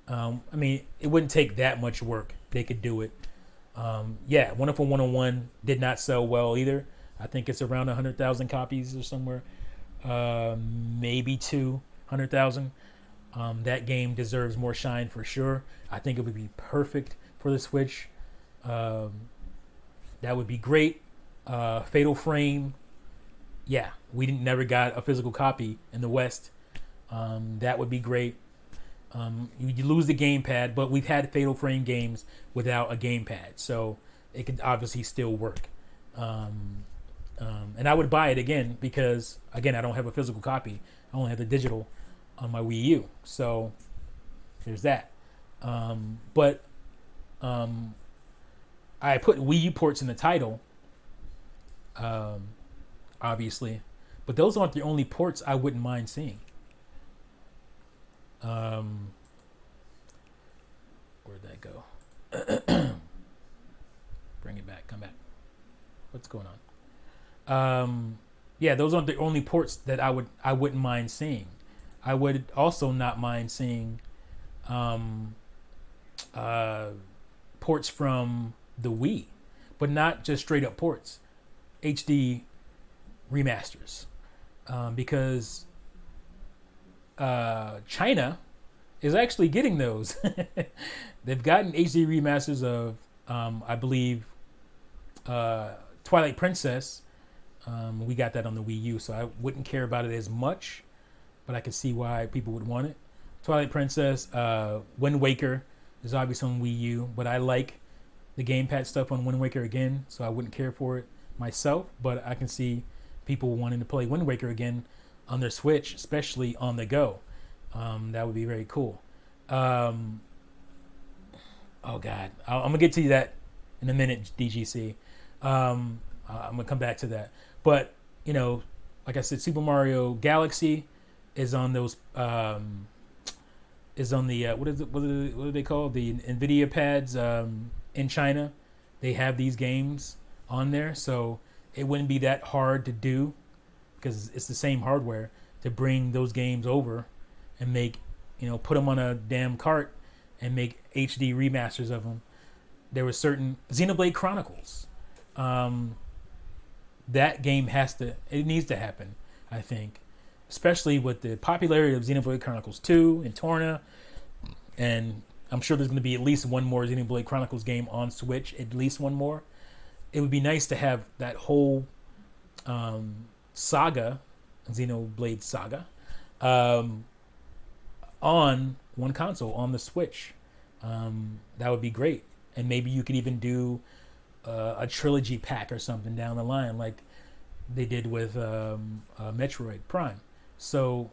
I mean, it wouldn't take that much work. They could do it. Yeah, Wonderful 101 did not sell well either. I think it's around 100,000 copies or somewhere. Maybe 200,000. That game deserves more shine for sure. I think it would be perfect for the Switch. That would be great. Fatal Frame. Yeah, we never got a physical copy in the West. That would be great. You lose the gamepad, but we've had Fatal Frame games without a gamepad, so it could obviously still work. And I would buy it again because, again, I don't have a physical copy. I only have the digital on my Wii U. So there's that. But I put Wii U ports in the title, obviously. But those aren't the only ports I wouldn't mind seeing. Where'd that go? Bring it back. Come back. What's going on? Yeah, those aren't the only ports that I wouldn't mind seeing. I would also not mind seeing ports from the Wii, but not just straight up ports, HD remasters, because China is actually getting those. They've gotten HD remasters of I believe Twilight Princess, we got that on the Wii U, so I wouldn't care about it as much, but I can see why people would want it. Twilight Princess, Wind Waker is obviously on Wii U, but I like the gamepad stuff on Wind Waker again, so I wouldn't care for it myself, but I can see people wanting to play Wind Waker again on their Switch, especially on the go. That would be very cool. Oh God, I'm gonna get to that in a minute, DGC. I'm gonna come back to that, but like I said, Super Mario Galaxy is on those. Is on the what are they called? The Nvidia pads in China. They have these games on there, so it wouldn't be that hard to do because it's the same hardware to bring those games over and make put them on a damn cart and make HD remasters of them. There was certain Xenoblade Chronicles. That game needs to happen, I think, especially with the popularity of Xenoblade Chronicles 2 and Torna, and I'm sure there's going to be at least one more Xenoblade Chronicles game on Switch, at least one more. It would be nice to have that whole saga, Xenoblade Saga, on one console, on the Switch. That would be great. And maybe you could even do a trilogy pack or something down the line, like they did with Metroid Prime. So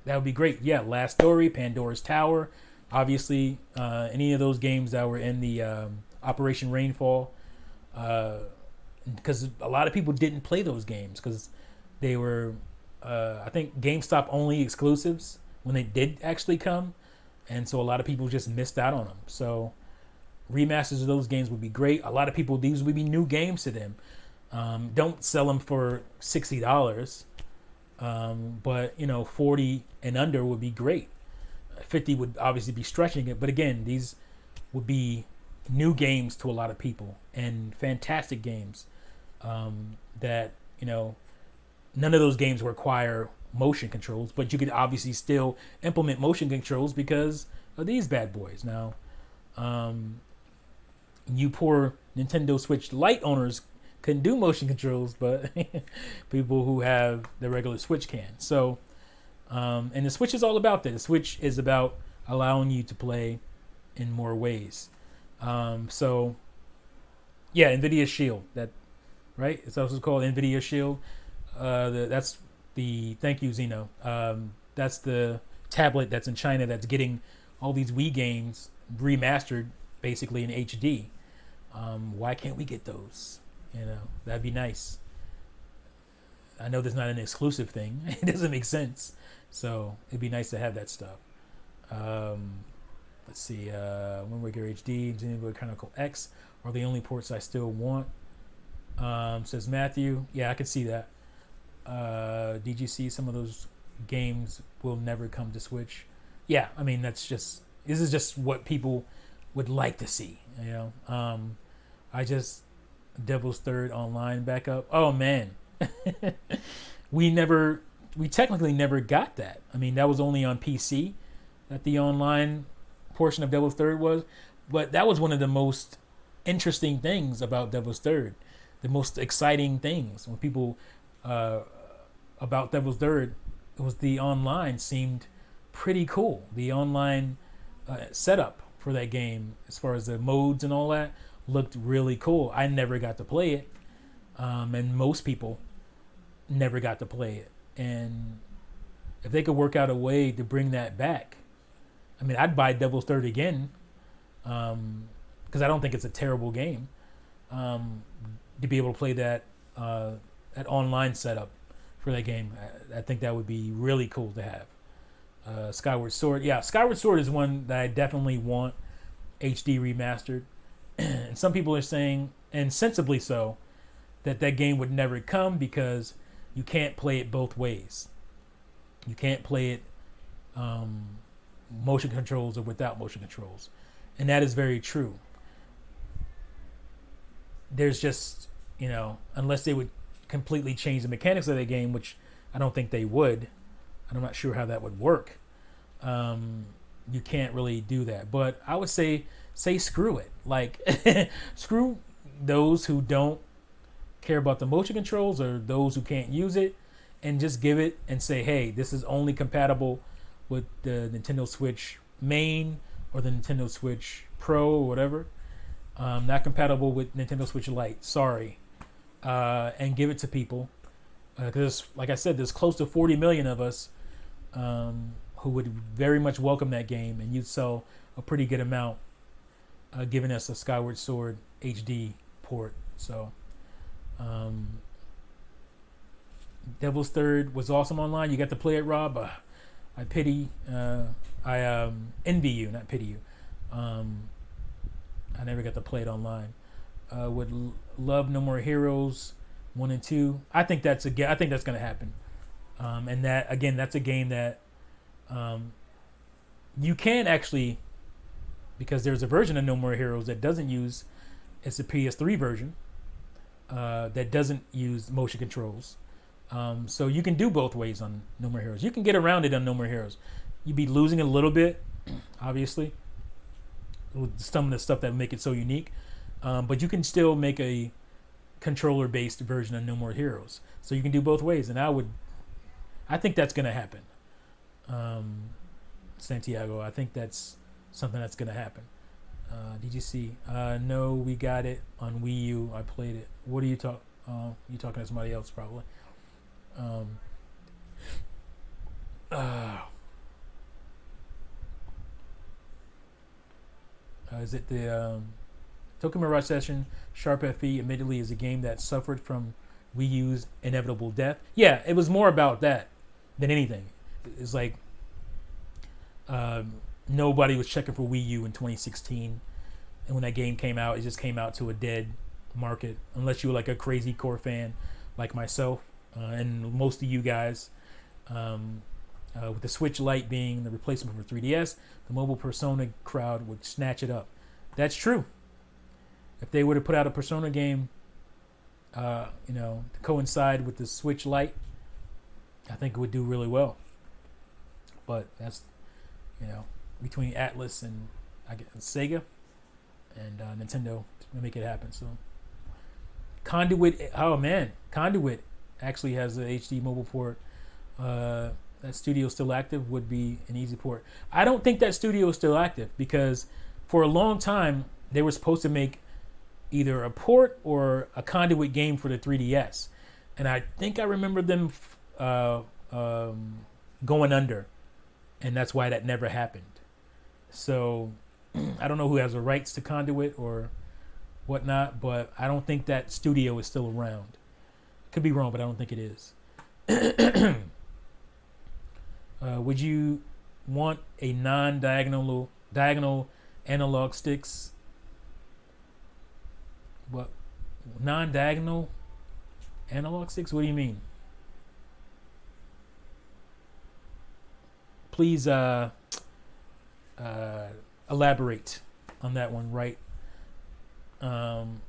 that would be great. Yeah, Last Story, Pandora's Tower, obviously any of those games that were in the Operation Rainfall, because a lot of people didn't play those games because they were, I think, GameStop only exclusives when they did actually come, and so a lot of people just missed out on them. So remasters of those games would be great. A lot of people, these would be new games to them. Don't sell them for $60, but 40 and under would be great. 50 would obviously be stretching it, but again, these would be new games to a lot of people and fantastic games that none of those games require motion controls, but you could obviously still implement motion controls because of these bad boys. Now, you poor Nintendo Switch Lite owners couldn't do motion controls, but people who have the regular Switch can. So, and the Switch is all about that. The Switch is about allowing you to play in more ways. So, yeah, NVIDIA Shield. That right? It's also called NVIDIA Shield. That's the thank you, Zeno. That's the tablet that's in China that's getting all these Wii games remastered basically in HD. Why can't we get those? That'd be nice. I know there's not an exclusive thing. It doesn't make sense. So it'd be nice to have that stuff. Let's see. Wind Waker HD, Xenoblade Chronicle X are the only ports I still want. Says Matthew. Yeah, I could see that. DGC, some of those games will never come to Switch. Yeah, I mean, this is just what people would like to see. Devil's Third Online backup. Oh man. we technically never got that. I mean, that was only on PC that the online portion of Devil's Third was, but that was one of the most interesting things about Devil's Third. The most exciting things when people about Devil's Third, it was the online seemed pretty cool. The online setup for that game, as far as the modes and all that, looked really cool. I never got to play it, and most people never got to play it. And if they could work out a way to bring that back, I mean, I'd buy Devil's Third again, because I don't think it's a terrible game. To be able to play that online setup for that game, I think that would be really cool to have. Skyward Sword, yeah, Skyward Sword is one that I definitely want HD remastered. And some people are saying, and sensibly so, that game would never come because you can't play it both ways. You can't play it motion controls or without motion controls. And that is very true. There's just, unless they would completely change the mechanics of the game, which I don't think they would. I'm not sure how that would work. You can't really do that. But I would say say screw it. Like, screw those who don't care about the motion controls or those who can't use it, and just give it and say, hey, this is only compatible with the Nintendo Switch main or the Nintendo Switch Pro or whatever. Not compatible with Nintendo Switch Lite. Sorry. And give it to people. Because, like I said, there's close to 40 million of us who would very much welcome that game, and you'd sell a pretty good amount giving us a Skyward Sword HD port. So, Devil's Third was awesome online. You got to play it, Rob. I pity, I envy you, not pity you. I never got to play it online. Would love No More Heroes 1 and 2. I think that's going to happen. And that, again, that's a game that you can actually, because there's a version of No More Heroes that doesn't use, it's a PS3 version that doesn't use motion controls. So you can do both ways on No More Heroes. You can get around it on No More Heroes. You'd be losing a little bit, obviously, with some of the stuff that make it so unique. But you can still make a controller-based version of No More Heroes. So you can do both ways, and I think that's going to happen. Santiago, I think that's something that's going to happen. DGC, no, we got it on Wii U. I played it. What are you talking? You talking to somebody else probably. Is it the Tokyo Mirage Session? Sharp FE admittedly is a game that suffered from Wii U's inevitable death. Yeah, it was more about that than anything. It's like nobody was checking for Wii U in 2016, and when that game came out, it just came out to a dead market. Unless you were like a crazy core fan like myself and most of you guys. With the Switch Lite being the replacement for 3DS, the mobile Persona crowd would snatch it up. That's true. If they would have put out a Persona game, to coincide with the Switch Lite, I think it would do really well. But that's, between Atlas and Sega and Nintendo to make it happen. So, Conduit. Oh man, Conduit actually has an HD mobile port. That studio still active would be an easy port. I don't think that studio is still active because for a long time they were supposed to make either a port or a Conduit game for the 3DS, and I think I remember them going under, and that's why that never happened. So I don't know who has the rights to Conduit or whatnot, but I don't think that studio is still around. Could be wrong, but I don't think it is. Would you want a diagonal analog sticks? What? Non-diagonal analog sticks? What do you mean? Please elaborate on that one, right? I'm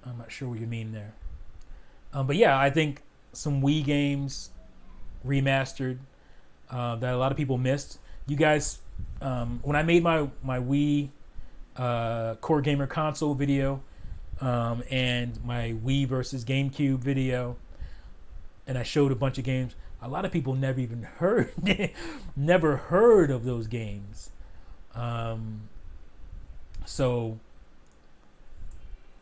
not sure what you mean there. But yeah, I think some Wii games remastered that a lot of people missed. You guys, when I made my Wii Core Gamer Console video and my Wii versus GameCube video, and I showed a bunch of games, a lot of people never even never heard of those games. So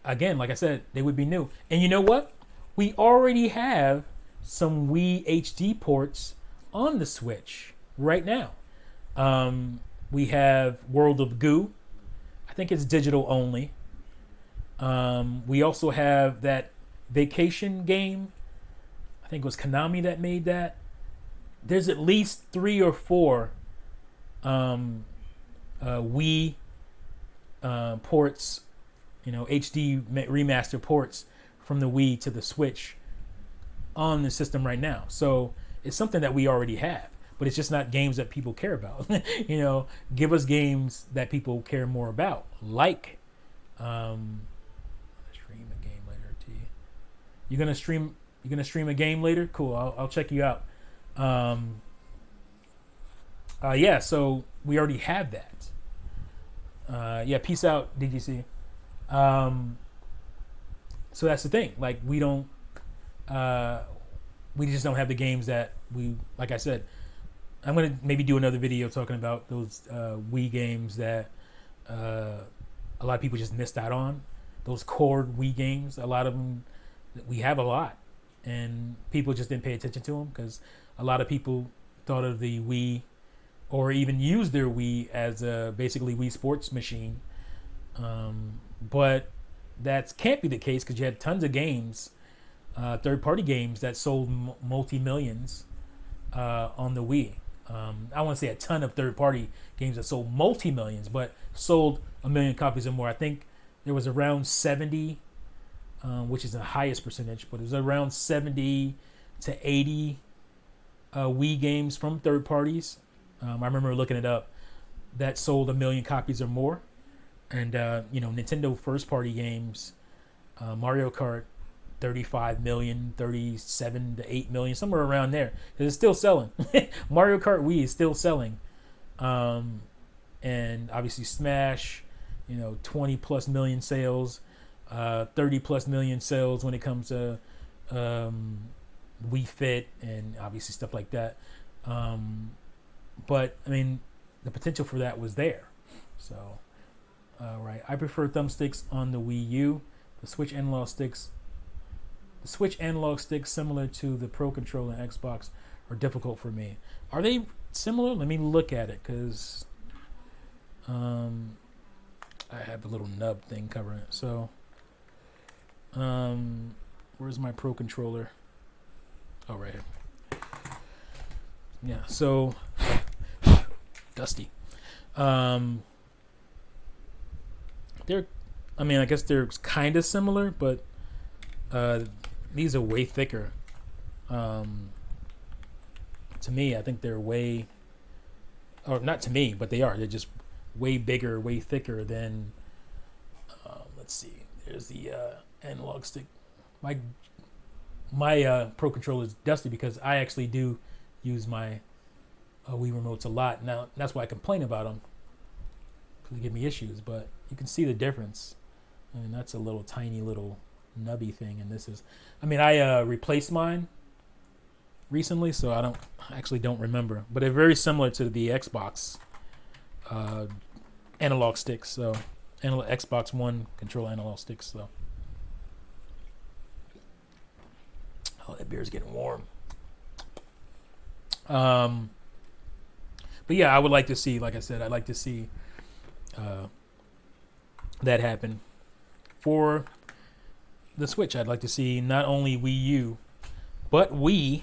again, like I said, they would be new. And you know what? We already have some Wii HD ports on the Switch right now. We have World of Goo. I think it's digital only. We also have that vacation game. I think it was Konami that made that. There's at least 3 or 4 Wii ports, HD remaster ports from the Wii to the Switch on the system right now. So it's something that we already have, but it's just not games that people care about. Give us games that people care more about, like stream a game later. You're gonna stream a game later? Cool. I'll check you out. Yeah. So we already have that. Yeah, peace out, DGC. So that's the thing. Like we just don't have the games that we. Like I said, I'm gonna maybe do another video talking about those Wii games that a lot of people just missed out on. Those core Wii games, a lot of them, we have a lot, and people just didn't pay attention to them because a lot of people thought of the Wii or even used their Wii as a basically Wii Sports machine. But that can't be the case because you had tons of games, third-party games that sold multi-millions on the Wii. I want to say a ton of third-party games that sold multi-millions, but sold a million copies or more. I think there was around 70, which is the highest percentage, but it was around 70 to 80 Wii games from third parties. I remember looking it up that sold a million copies or more. And, Nintendo first-party games, Mario Kart, 35 million, 37 to 8 million, somewhere around there. Because it's still selling. Mario Kart Wii is still selling. And obviously Smash, 20 plus million sales, 30 plus million sales when it comes to Wii Fit and obviously stuff like that. But I mean, the potential for that was there. So, right, I prefer thumbsticks on the Wii U. The Switch analog sticks, similar to the Pro Controller and Xbox, are difficult for me. Are they similar? Let me look at it because I have the little nub thing covering it. So, where's my Pro Controller? Oh, right here. Yeah, so dusty. I guess they're kind of similar, but these are way thicker. To me, I think they're way, or not to me, but they are. They're just way bigger, way thicker than. Let's see. There's the analog stick. My Pro Controller is dusty because I actually do use my Wii remotes a lot. Now that's why I complain about them because they give me issues. But you can see the difference. I mean, that's a little tiny little nubby thing, and this is. I mean, I replaced mine recently, so I don't remember. But they're very similar to the Xbox analog sticks. So, Xbox One controller analog sticks. So, oh, that beer's getting warm. But yeah, I would like to see, like I said, I'd like to see that happen for the Switch. I'd like to see not only Wii U, but Wii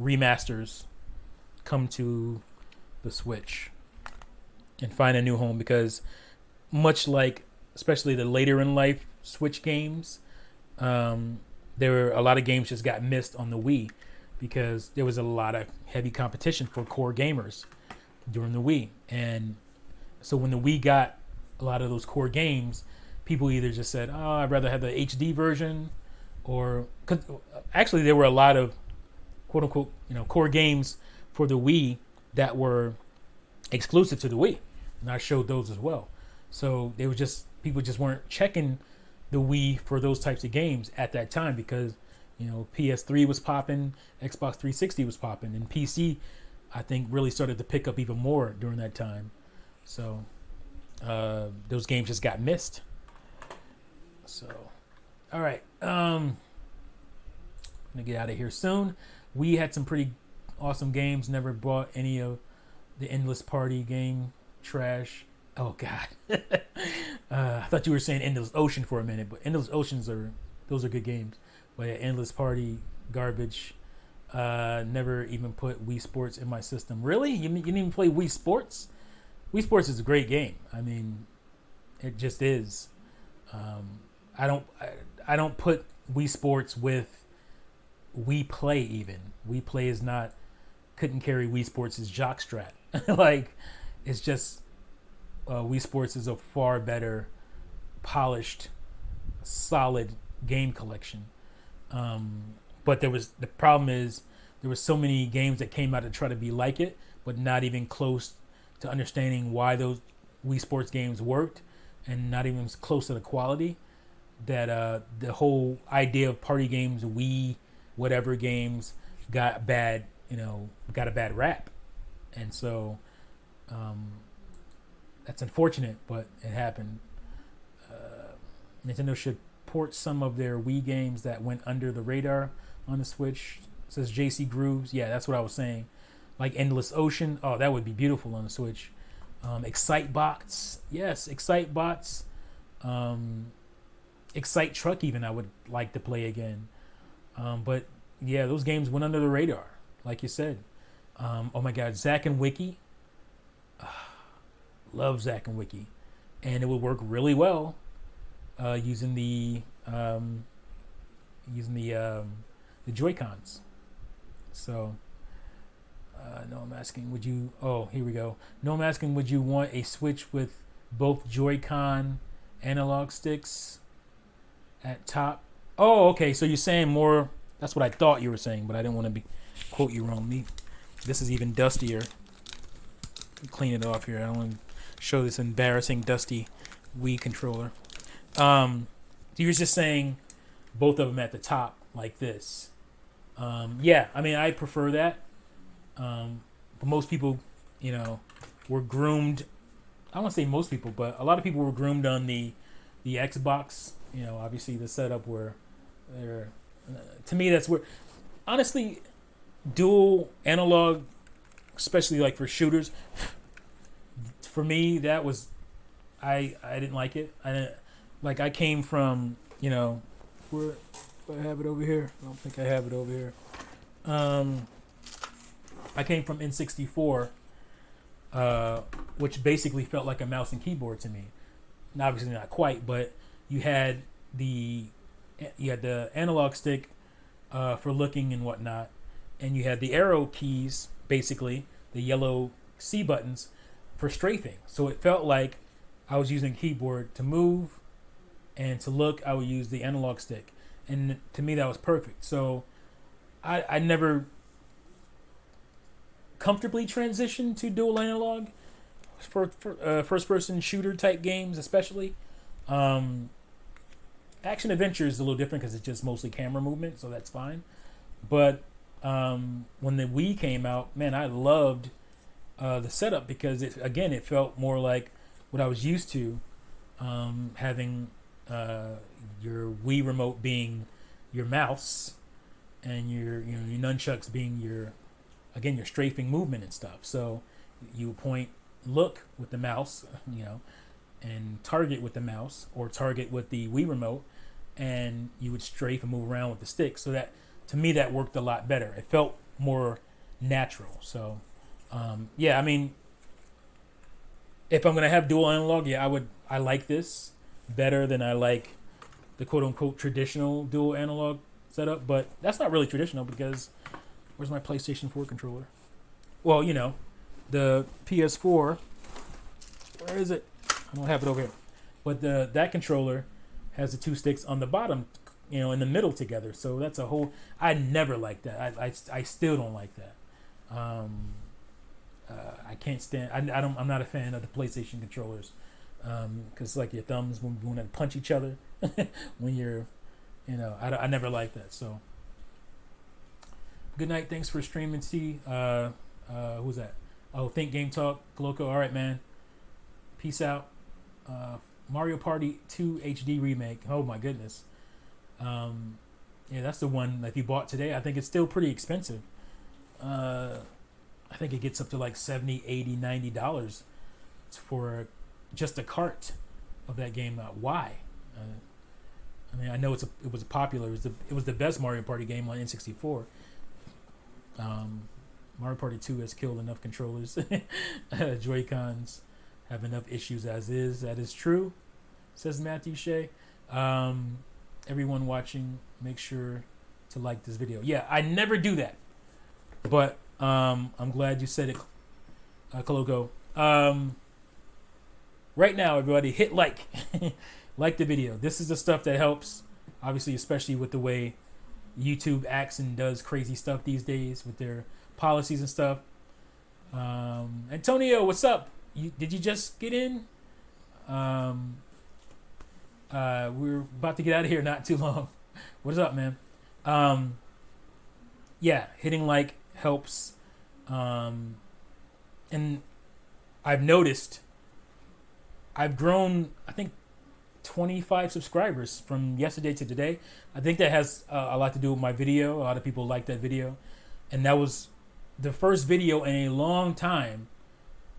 remasters come to the Switch and find a new home because much like, especially the later in life Switch games, there were a lot of games just got missed on the Wii because there was a lot of heavy competition for core gamers during the Wii. And so when the Wii got a lot of those core games, people either just said, oh, I'd rather have the HD version, or cause actually there were a lot of quote unquote, core games for the Wii that were exclusive to the Wii. And I showed those as well. So they were just, people just weren't checking the Wii for those types of games at that time because, PS3 was popping, Xbox 360 was popping, and PC, I think, really started to pick up even more during that time. So those games just got missed. So, all right. I'm going to get out of here soon. We had some pretty awesome games. Never bought any of the Endless Party game trash. Oh, God. I thought you were saying Endless Ocean for a minute, but Endless Oceans those are good games. But yeah, Endless Party, garbage. Never even put Wii Sports in my system. Really? You didn't even play Wii Sports? Wii Sports is a great game. I mean, it just is. I don't put Wii Sports with Wii Play even. Wii Play couldn't carry Wii Sports' jockstrap. Like, it's just Wii Sports is a far better polished, solid game collection. But the problem is there were so many games that came out to try to be like it, but not even close to understanding why those Wii Sports games worked, and not even close to the quality that the whole idea of party games, Wii, whatever games, got bad. Got a bad rap, and so that's unfortunate, but it happened. Nintendo should port some of their Wii games that went under the radar on the Switch. Says JC Grooves. Yeah, that's what I was saying. Like Endless Ocean. Oh, that would be beautiful on the Switch. Excitebots. Yes, Excitebots. Excite Truck even I would like to play again. But yeah, those games went under the radar, like you said. Oh my God, Zack and Wiki. Love Zack and Wiki. And it would work really well using the Joy-Cons. So, no, I'm asking, would you? Oh, here we go. No, I'm asking, would you want a Switch with both Joy-Con analog sticks at top? Oh, okay. So you're saying more. That's what I thought you were saying, but I didn't want to quote you wrong. This is even dustier. Clean it off here. I don't want to show this embarrassing dusty Wii controller. You were just saying both of them at the top like this. Yeah, I mean, I prefer that. But most people, were groomed. I don't want to say most people, but a lot of people were groomed on the Xbox. Obviously the setup where they're. To me, that's where, honestly, dual analog, especially like for shooters. For me, that was, I didn't like it. I came from, where I have it over here. I don't think I have it over here. I came from N64, which basically felt like a mouse and keyboard to me. And obviously not quite, but you had the analog stick for looking and whatnot, and you had the arrow keys, basically the yellow C buttons for strafing. So it felt like I was using a keyboard to move, and to look, I would use the analog stick, and to me that was perfect. So I never comfortably transitioned to dual analog for first person shooter type games, especially. Action adventure is a little different because it's just mostly camera movement, so that's fine. But when the Wii came out, man, I loved the setup because it felt more like what I was used to, having your Wii remote being your mouse and your nunchucks being your strafing movement and stuff. So you point, look with the mouse, and target with the mouse or target with the Wii remote, and you would strafe and move around with the stick. So that, to me, that worked a lot better. It felt more natural. So yeah, I mean, if I'm gonna have dual analog, yeah, I like this better than I like the quote unquote traditional dual analog setup. But that's not really traditional because where's my PlayStation 4 controller? Well, the PS4. Where is it? I don't have it over here. But that controller has the two sticks on the bottom, in the middle together. So that's a whole. I never liked that. I still don't like that. I can't stand. I'm not a fan of the PlayStation controllers because like your thumbs when you want to punch each other when you're, I never liked that. So good night. Thanks for streaming. See, who's that? Oh, Think Game Talk, Gloco. All right, man. Peace out. Mario Party 2 HD remake. Oh my goodness. Yeah, that's the one that you bought today. I think it's still pretty expensive. I think it gets up to like $70, $80, $90 for just a cart of that game. Why? I mean, I know it was popular. It was the best Mario Party game on N64. Mario Party 2 has killed enough controllers. Joy-Cons have enough issues as is. That is true, says Matthew Shea. Everyone watching, make sure to like this video. Yeah, I never do that, but I'm glad you said it, Koloko. Right now, everybody, hit like. Like the video. This is the stuff that helps, obviously, especially with the way YouTube acts and does crazy stuff these days with their policies and stuff. Antonio, what's up? Did you just get in? We're about to get out of here not too long. What's up, man? Um, yeah, hitting like helps. And I've noticed I've grown, I think, 25 subscribers from yesterday to today. I think that has a lot to do with my video. A lot of people like that video. And that was the first video in a long time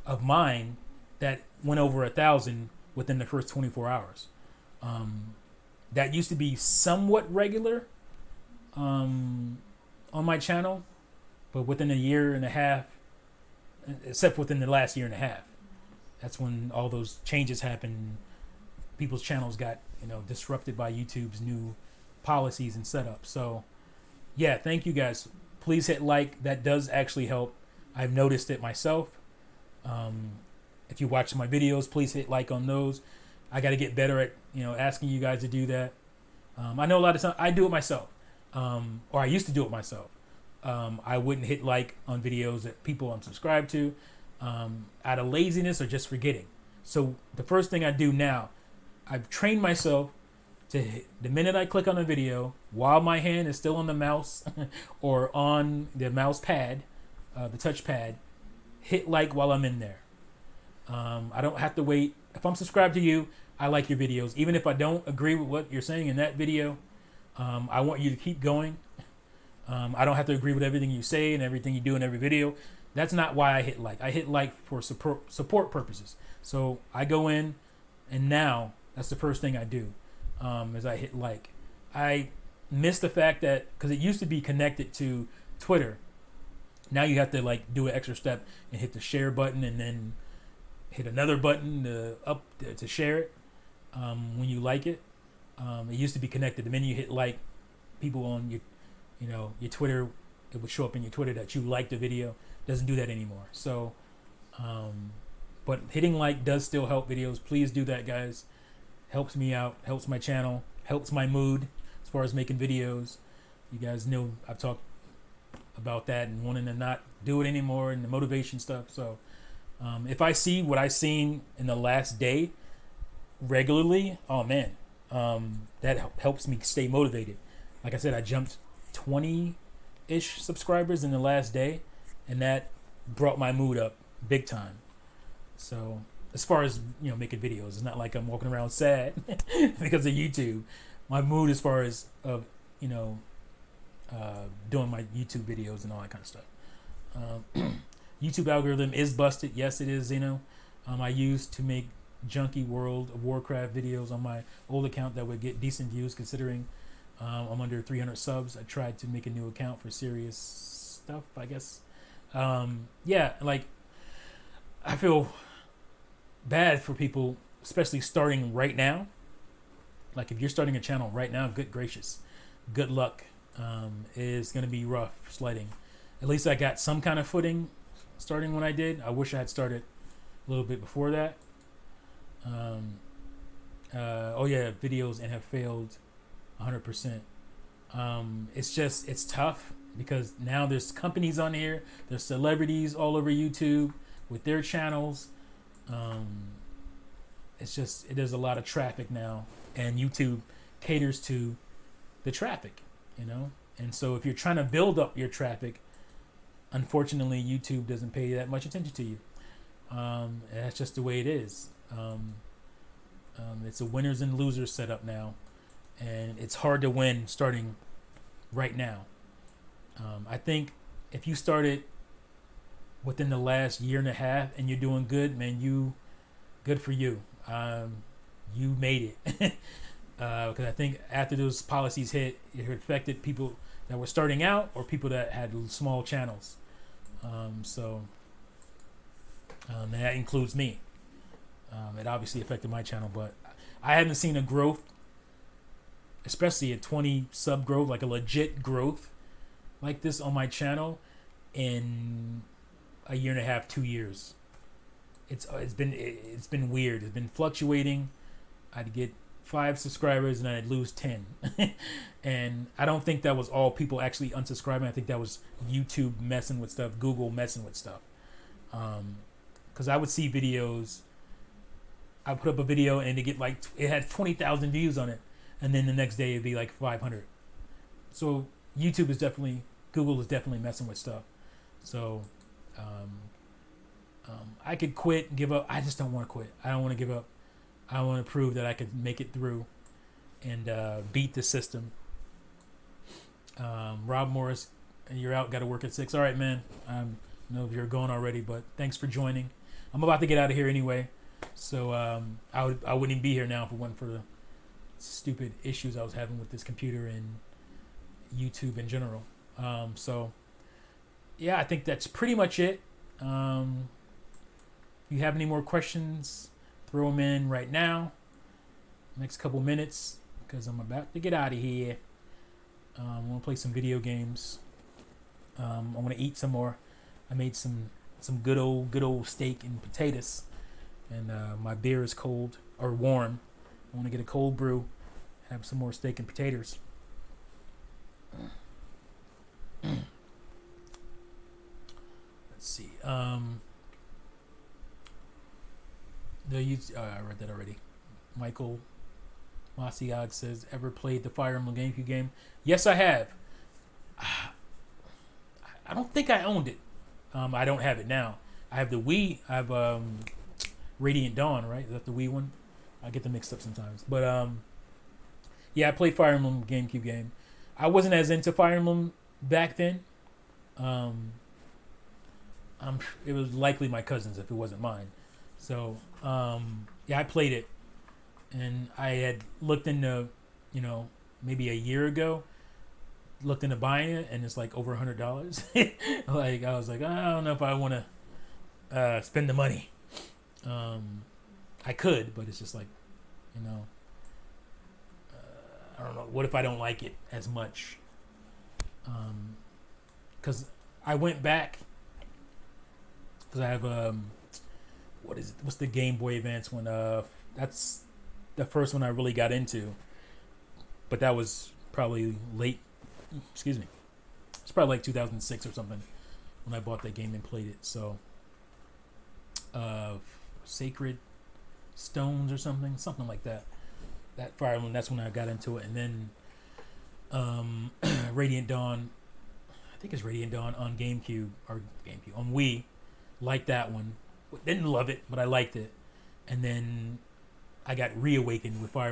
of mine that went over 1,000 within the first 24 hours. That used to be somewhat regular on my channel, but within a year and a half, except within the last year and a half, that's when all those changes happened. People's channels got disrupted by YouTube's new policies and setup. So yeah, thank you guys. Please hit like. That does actually help. I've noticed it myself. If you watch my videos, please hit like on those. I got to get better at asking you guys to do that. I know a lot of times I do it myself, or I used to do it myself. I wouldn't hit like on videos that people I'm subscribed to out of laziness or just forgetting. So the first thing I do now, I've trained myself to hit, the minute I click on a video, while my hand is still on the mouse or on the mouse pad, the touch pad, hit like while I'm in there. I don't have to wait. If I'm subscribed to you, I like your videos. Even if I don't agree with what you're saying in that video, I want you to keep going. I don't have to agree with everything you say and everything you do in every video. That's not why I hit like. I hit like for support purposes. So I go in, and now that's the first thing I do, is I hit like. I miss the fact that, because it used to be connected to Twitter. Now you have to do an extra step and hit the share button and then hit another button to share it when you like it. It used to be connected. The minute you hit like, people on your Twitter, it would show up in your Twitter that you liked the video. Doesn't do that anymore. So, but hitting like does still help videos. Please do that, guys. Helps me out. Helps my channel. Helps my mood as far as making videos. You guys know I've talked about that and wanting to not do it anymore and the motivation stuff. So, if I see what I've seen in the last day regularly, oh man, that helps me stay motivated. Like I said, I jumped 20-ish subscribers in the last day, and that brought my mood up big time. So as far as making videos, it's not like I'm walking around sad because of YouTube. My mood as far as doing my YouTube videos and all that kind of stuff. YouTube algorithm is busted. Yes, it is. I used to make junky World of Warcraft videos on my old account that would get decent views, considering I'm under 300 subs. I tried to make a new account for serious stuff, I guess. I feel bad for people, especially starting right now. Like, if you're starting a channel right now, good gracious, good luck. It's going to be rough sledding. At least I got some kind of footing starting when I did. I wish I had started a little bit before that. Videos and have failed 100%. It's tough because now there's companies on here, there's celebrities all over YouTube with their channels. There's a lot of traffic now, and YouTube caters to the traffic, and so if you're trying to build up your traffic, unfortunately YouTube doesn't pay that much attention to you. And that's just the way it is. It's a winners and losers setup now, and it's hard to win starting right now. I think if you started within the last year and a half and you're doing good, man, good for you. You made it. Because I think after those policies hit, it affected people that were starting out or people that had small channels. And that includes me. It obviously affected my channel, but I haven't seen a growth, especially a 20 sub growth, like a legit growth like this on my channel in a year and a half, 2 years. It's been weird. It's been fluctuating. I'd get 5 subscribers and I'd lose 10. And I don't think that was all people actually unsubscribing. I think that was YouTube messing with stuff, Google messing with stuff. Because I would see videos I put up a video and it had 20,000 views on it, and then the next day it'd be like 500. So Google is definitely messing with stuff. So I could quit and give up. I just don't want to quit. I don't want to give up. I want to prove that I could make it through and beat the system. Rob Morris, you're out. Got to work at 6. All right, man. I know if you're going already, but thanks for joining. I'm about to get out of here anyway, so I wouldn't even be here now if it wasn't for the stupid issues I was having with this computer and YouTube in general. So yeah, I think that's pretty much it. If you have any more questions, throw them in right now. Next couple minutes, because I'm about to get out of here. I want to play some video games. I want to eat some more. I made some good old steak and potatoes, and my beer is cold or warm. I want to get a cold brew, have some more steak and potatoes. Let's see. I read that already. Michael Masiag says, ever played the Fire Emblem GameCube game? Yes, I have. I don't think I owned it. I don't have it now. I have the Wii. I have Radiant Dawn, right? Is that the Wii one? I get them mixed up sometimes. But yeah, I played Fire Emblem GameCube game. I wasn't as into Fire Emblem back then. It was likely my cousin's if it wasn't mine. So yeah, I played it, and I had looked into, maybe a year ago, looked into buying it, and it's like over $100. Like I was like, I don't know if I want to spend the money. I could, but it's just like, I don't know. What if I don't like it as much? Because I went back, because I have what's the Game Boy Advance one? That's the first one I really got into, but that was probably late. Excuse me. It's probably like 2006 or something when I bought that game and played it. So, Sacred Stones or something like that. That Fire Emblem. That's when I got into it, and then Radiant Dawn. I think it's Radiant Dawn on GameCube on Wii. Liked that one. Didn't love it, but I liked it. And then I got reawakened with Fire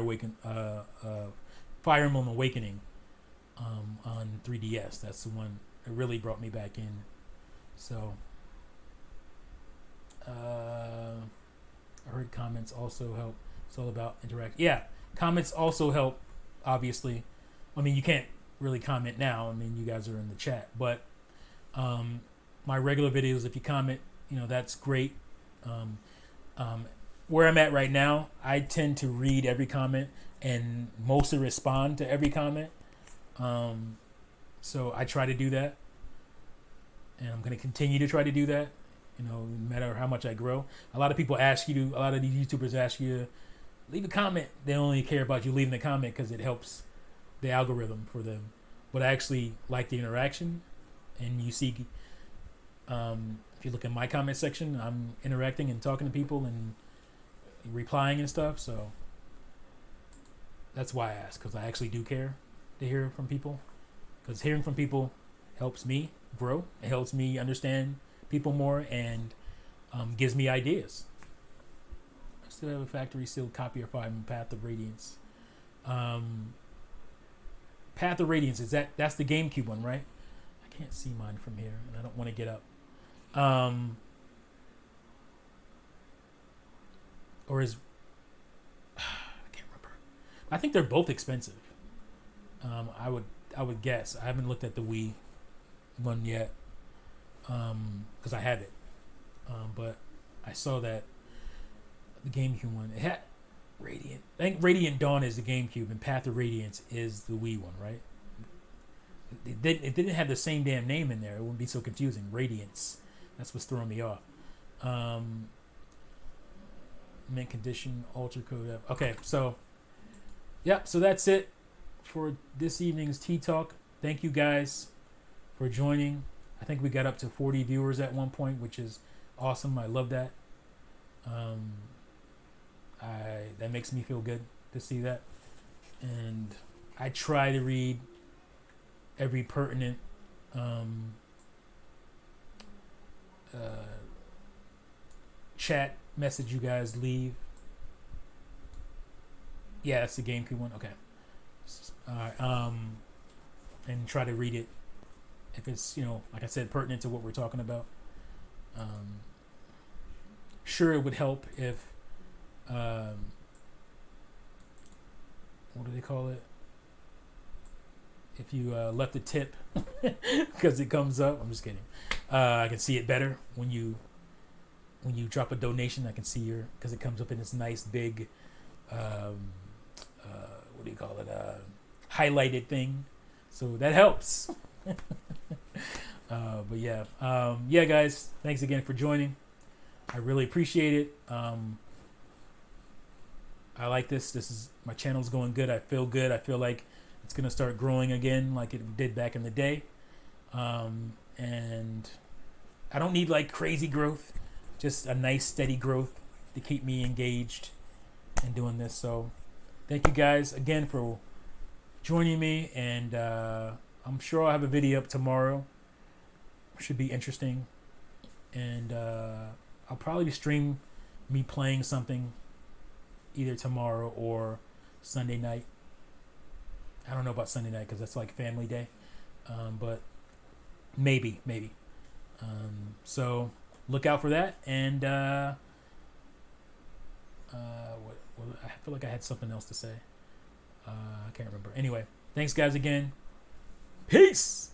Emblem Awakening on 3DS. That's the one that really brought me back in. So I heard comments also help. It's all about interact. Yeah, comments also help, obviously. I mean, you can't really comment now. I mean, you guys are in the chat. But my regular videos, if you comment, that's great. Where I'm at right now, I tend to read every comment and mostly respond to every comment. So I try to do that, and I'm going to continue to try to do that. No matter how much I grow. A lot of these YouTubers ask you to leave a comment. They only care about you leaving a comment because it helps the algorithm for them. But I actually like the interaction, and you see, if you look in my comment section, I'm interacting and talking to people and replying and stuff. So that's why I ask, because I actually do care to hear from people. Because hearing from people helps me grow. It helps me understand people more, and gives me ideas. I still have a factory sealed copy of Fire Emblem Path of Radiance. Path of Radiance, that's the GameCube one, right? I can't see mine from here, and I don't want to get up. Or is I can't remember. I think they're both expensive. I would guess. I haven't looked at the Wii one yet, because I have it. But I saw that the GameCube one, it had Radiant. I think Radiant Dawn is the GameCube, and Path of Radiance is the Wii one, right? It didn't have the same damn name in there. It wouldn't be so confusing. Radiance. That's what's throwing me off. Mint condition, alter code. Okay, so yep. So that's it for this evening's Tea Talk. Thank you guys for joining. I think we got up to 40 viewers at one point, which is awesome. I love that. that makes me feel good to see that. And I try to read every pertinent chat message you guys leave. Yeah, that's the GameCube one. Okay. All right. And try to read it if it's, like I said, pertinent to what we're talking about. Sure, it would help if what do they call it? If you left a tip, because it comes up. I'm just kidding. I can see it better when you drop a donation. I can see because it comes up in this nice big what do you call it? Highlighted thing. So that helps. But yeah, guys. Thanks again for joining. I really appreciate it. I like this. My channel's going good. I feel good. I feel like it's gonna start growing again, like it did back in the day. And I don't need like crazy growth, just a nice steady growth to keep me engaged and doing this. So thank you guys again for joining me, and I'm sure I'll have a video up tomorrow. Should be interesting, and I'll probably stream me playing something either tomorrow or Sunday night. I don't know about Sunday night because that's like family day, but maybe. So look out for that. And I feel like I had something else to say. I can't remember. Anyway, thanks guys again. Peace.